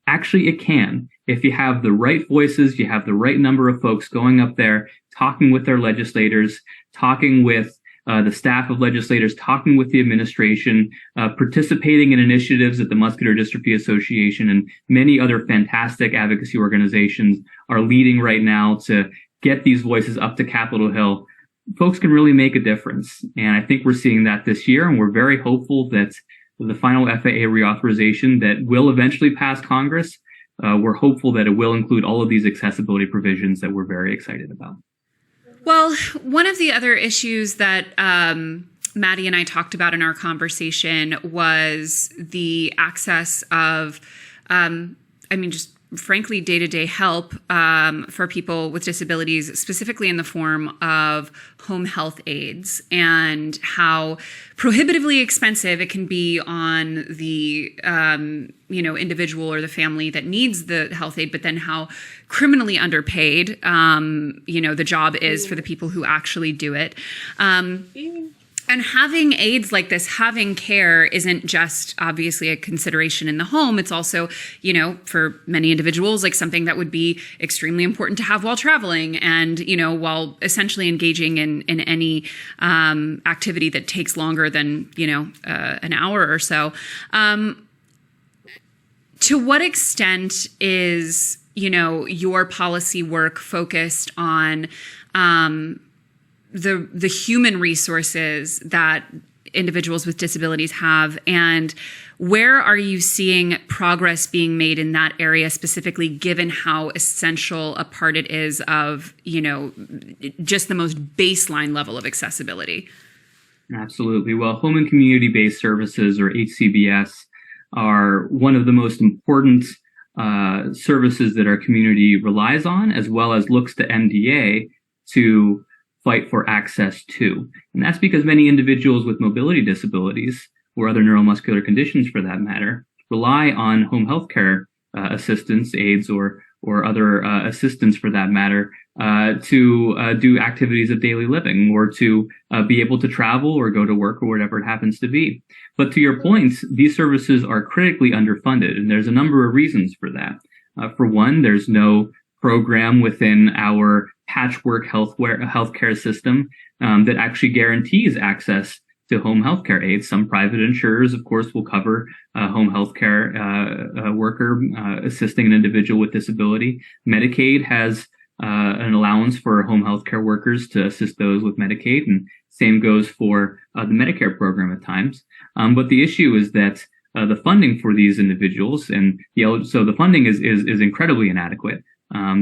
Actually, it can. If you have the right voices, you have the right number of folks going up there, talking with their legislators, talking with the staff of legislators, talking with the administration, participating in initiatives that the Muscular Dystrophy Association and many other fantastic advocacy organizations are leading right now to get these voices up to Capitol Hill. Folks can really make a difference. And I think we're seeing that this year, and we're very hopeful that the final FAA reauthorization that will eventually pass Congress, we're hopeful that it will include all of these accessibility provisions that we're very excited about. Well, one of the other issues that Maddie and I talked about in our conversation was the access of, just frankly, day-to-day help for people with disabilities, specifically in the form of home health aides, and how prohibitively expensive it can be on the individual or the family that needs the health aid, but then how criminally underpaid the job is for the people who actually do it. And having aides like this, having care, isn't just obviously a consideration in the home. It's also, for many individuals, like something that would be extremely important to have while traveling and, while essentially engaging in any activity that takes longer than, an hour or so. To what extent is, your policy work focused on the human resources that individuals with disabilities have, and where are you seeing progress being made in that area specifically, given how essential a part it is of, just the most baseline level of accessibility? Absolutely. Well, home and community-based services, or HCBS, are one of the most important services that our community relies on, as well as looks to MDA to fight for access to. And that's because many individuals with mobility disabilities, or other neuromuscular conditions for that matter, rely on home health care assistance, aides, or other assistance for that matter, to do activities of daily living, or to be able to travel or go to work or whatever it happens to be. But to your point, these services are critically underfunded, and there's a number of reasons for that. For one, there's no program within our patchwork healthcare system that actually guarantees access to home healthcare aides. Some private insurers, of course, will cover a home healthcare worker assisting an individual with disability. Medicaid has an allowance for home healthcare workers to assist those with Medicaid, and same goes for the Medicare program at times. But the issue is that the funding for these individuals, so the funding is incredibly inadequate.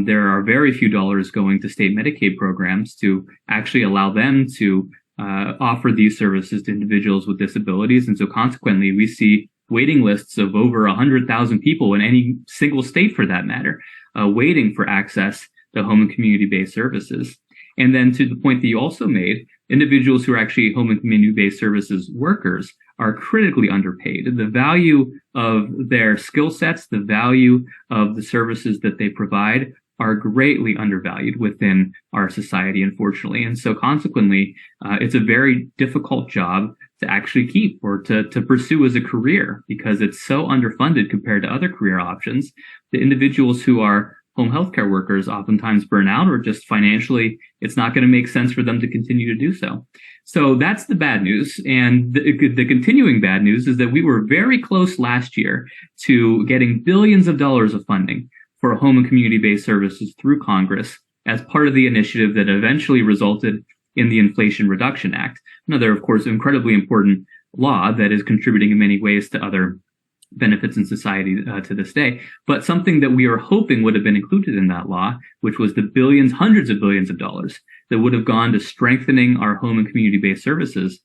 There are very few dollars going to state Medicaid programs to actually allow them to offer these services to individuals with disabilities. And so consequently, we see waiting lists of over 100,000 people in any single state, for that matter, waiting for access to home and community-based services. And then to the point that you also made, individuals who are actually home and community-based services workers are critically underpaid. The value of their skill sets, the value of the services that they provide, are greatly undervalued within our society, unfortunately. And so consequently, it's a very difficult job to actually keep or to pursue as a career, because it's so underfunded compared to other career options. The individuals who are home healthcare workers oftentimes burn out, or just financially, it's not going to make sense for them to continue to do so. So that's the bad news. And the continuing bad news is that we were very close last year to getting billions of dollars of funding for home and community-based services through Congress as part of the initiative that eventually resulted in the Inflation Reduction Act. Another, of course, incredibly important law that is contributing in many ways to other benefits in society to this day, but something that we are hoping would have been included in that law, which was the billions, hundreds of billions of dollars that would have gone to strengthening our home and community-based services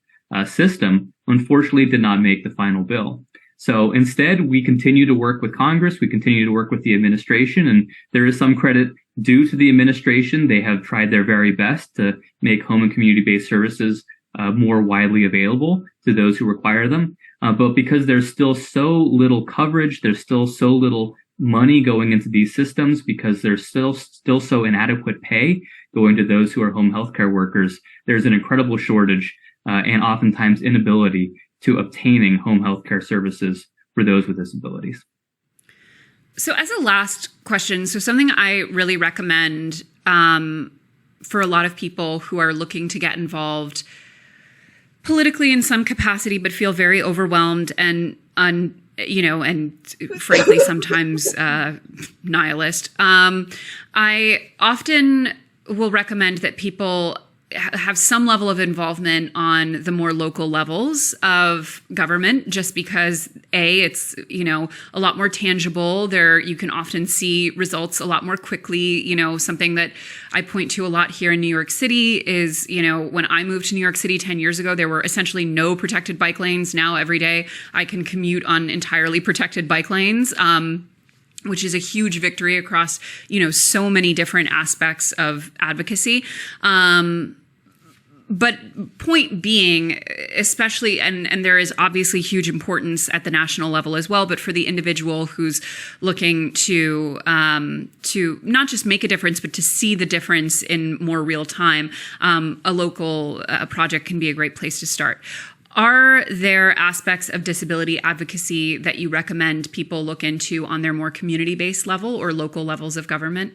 system, unfortunately did not make the final bill. So instead, we continue to work with Congress, we continue to work with the administration, and there is some credit due to the administration. They have tried their very best to make home and community-based services more widely available to those who require them. But because there's still so little coverage, there's still so little money going into these systems, because there's still so inadequate pay going to those who are home healthcare workers, there's an incredible shortage and oftentimes inability to obtaining home healthcare services for those with disabilities. So as a last question, so something I really recommend for a lot of people who are looking to get involved politically in some capacity, but feel very overwhelmed and frankly sometimes nihilist. I often will recommend that people have some level of involvement on the more local levels of government, just because it's a lot more tangible. There you can often see results a lot more quickly. Something that I point to a lot here in New York City is when I moved to New York City 10 years ago, there were essentially no protected bike lanes. Now every day I can commute on entirely protected bike lanes, which is a huge victory across so many different aspects of advocacy. But point being, especially, and there is obviously huge importance at the national level as well, but for the individual who's looking to not just make a difference, but to see the difference in more real time, a local project can be a great place to start. Are there aspects of disability advocacy that you recommend people look into on their more community-based level or local levels of government?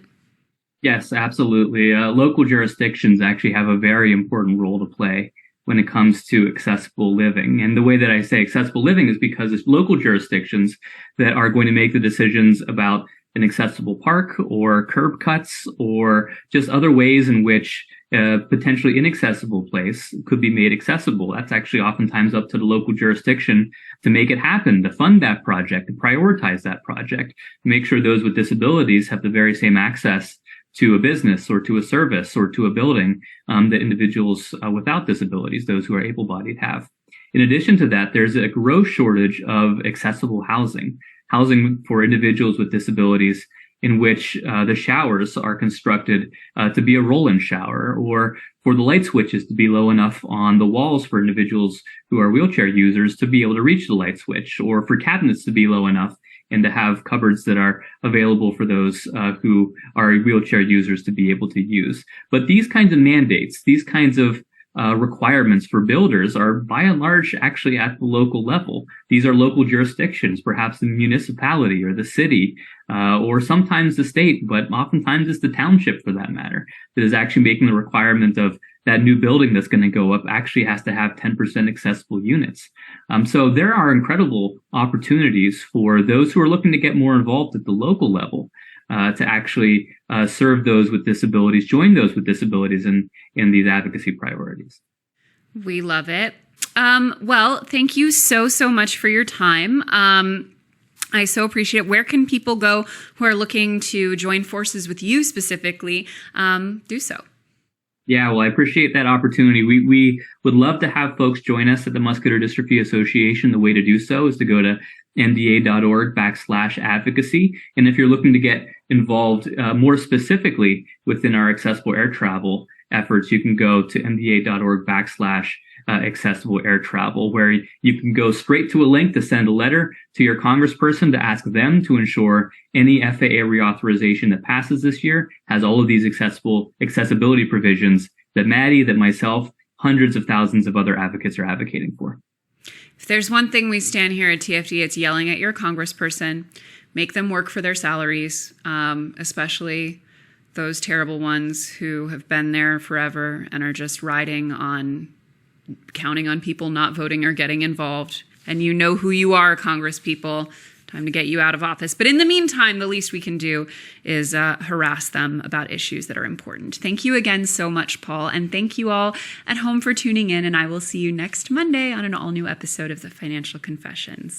Yes, absolutely. Local jurisdictions actually have a very important role to play when it comes to accessible living. And the way that I say accessible living is because it's local jurisdictions that are going to make the decisions about an accessible park or curb cuts or just other ways in which a potentially inaccessible place could be made accessible. That's actually oftentimes up to the local jurisdiction to make it happen, to fund that project, to prioritize that project, to make sure those with disabilities have the very same access to a business or to a service or to a building that individuals without disabilities, those who are able-bodied, have. In addition to that, there's a gross shortage of accessible housing for individuals with disabilities, in which the showers are constructed to be a roll-in shower, or for the light switches to be low enough on the walls for individuals who are wheelchair users to be able to reach the light switch, or for cabinets to be low enough and to have cupboards that are available for those who are wheelchair users to be able to use. But these kinds of mandates, these kinds of requirements for builders are by and large actually at the local level. These are local jurisdictions, perhaps the municipality or the city, or sometimes the state, but oftentimes it's the township for that matter, that is actually making the requirement of that new building that's going to go up actually has to have 10% accessible units. So there are incredible opportunities for those who are looking to get more involved at the local level to actually serve those with disabilities, join those with disabilities in these advocacy priorities. We love it. Well, thank you so much for your time. I so appreciate it. Where can people go who are looking to join forces with you specifically do so? Yeah, well, I appreciate that opportunity. We would love to have folks join us at the Muscular Dystrophy Association. The way to do so is to go to mda.org/advocacy. And if you're looking to get involved more specifically within our accessible air travel efforts, you can go to mda.org/accessible air travel, where you can go straight to a link to send a letter to your congressperson to ask them to ensure any FAA reauthorization that passes this year has all of these accessibility provisions that Maddie, that myself, hundreds of thousands of other advocates are advocating for. If there's one thing we stand here at TFD, it's yelling at your congressperson. Make them work for their salaries, especially those terrible ones who have been there forever and are just counting on people not voting or getting involved. And you know who you are, congresspeople. Time to get you out of office. But in the meantime, the least we can do is harass them about issues that are important. Thank you again so much, Paul. And thank you all at home for tuning in. And I will see you next Monday on an all-new episode of The Financial Confessions.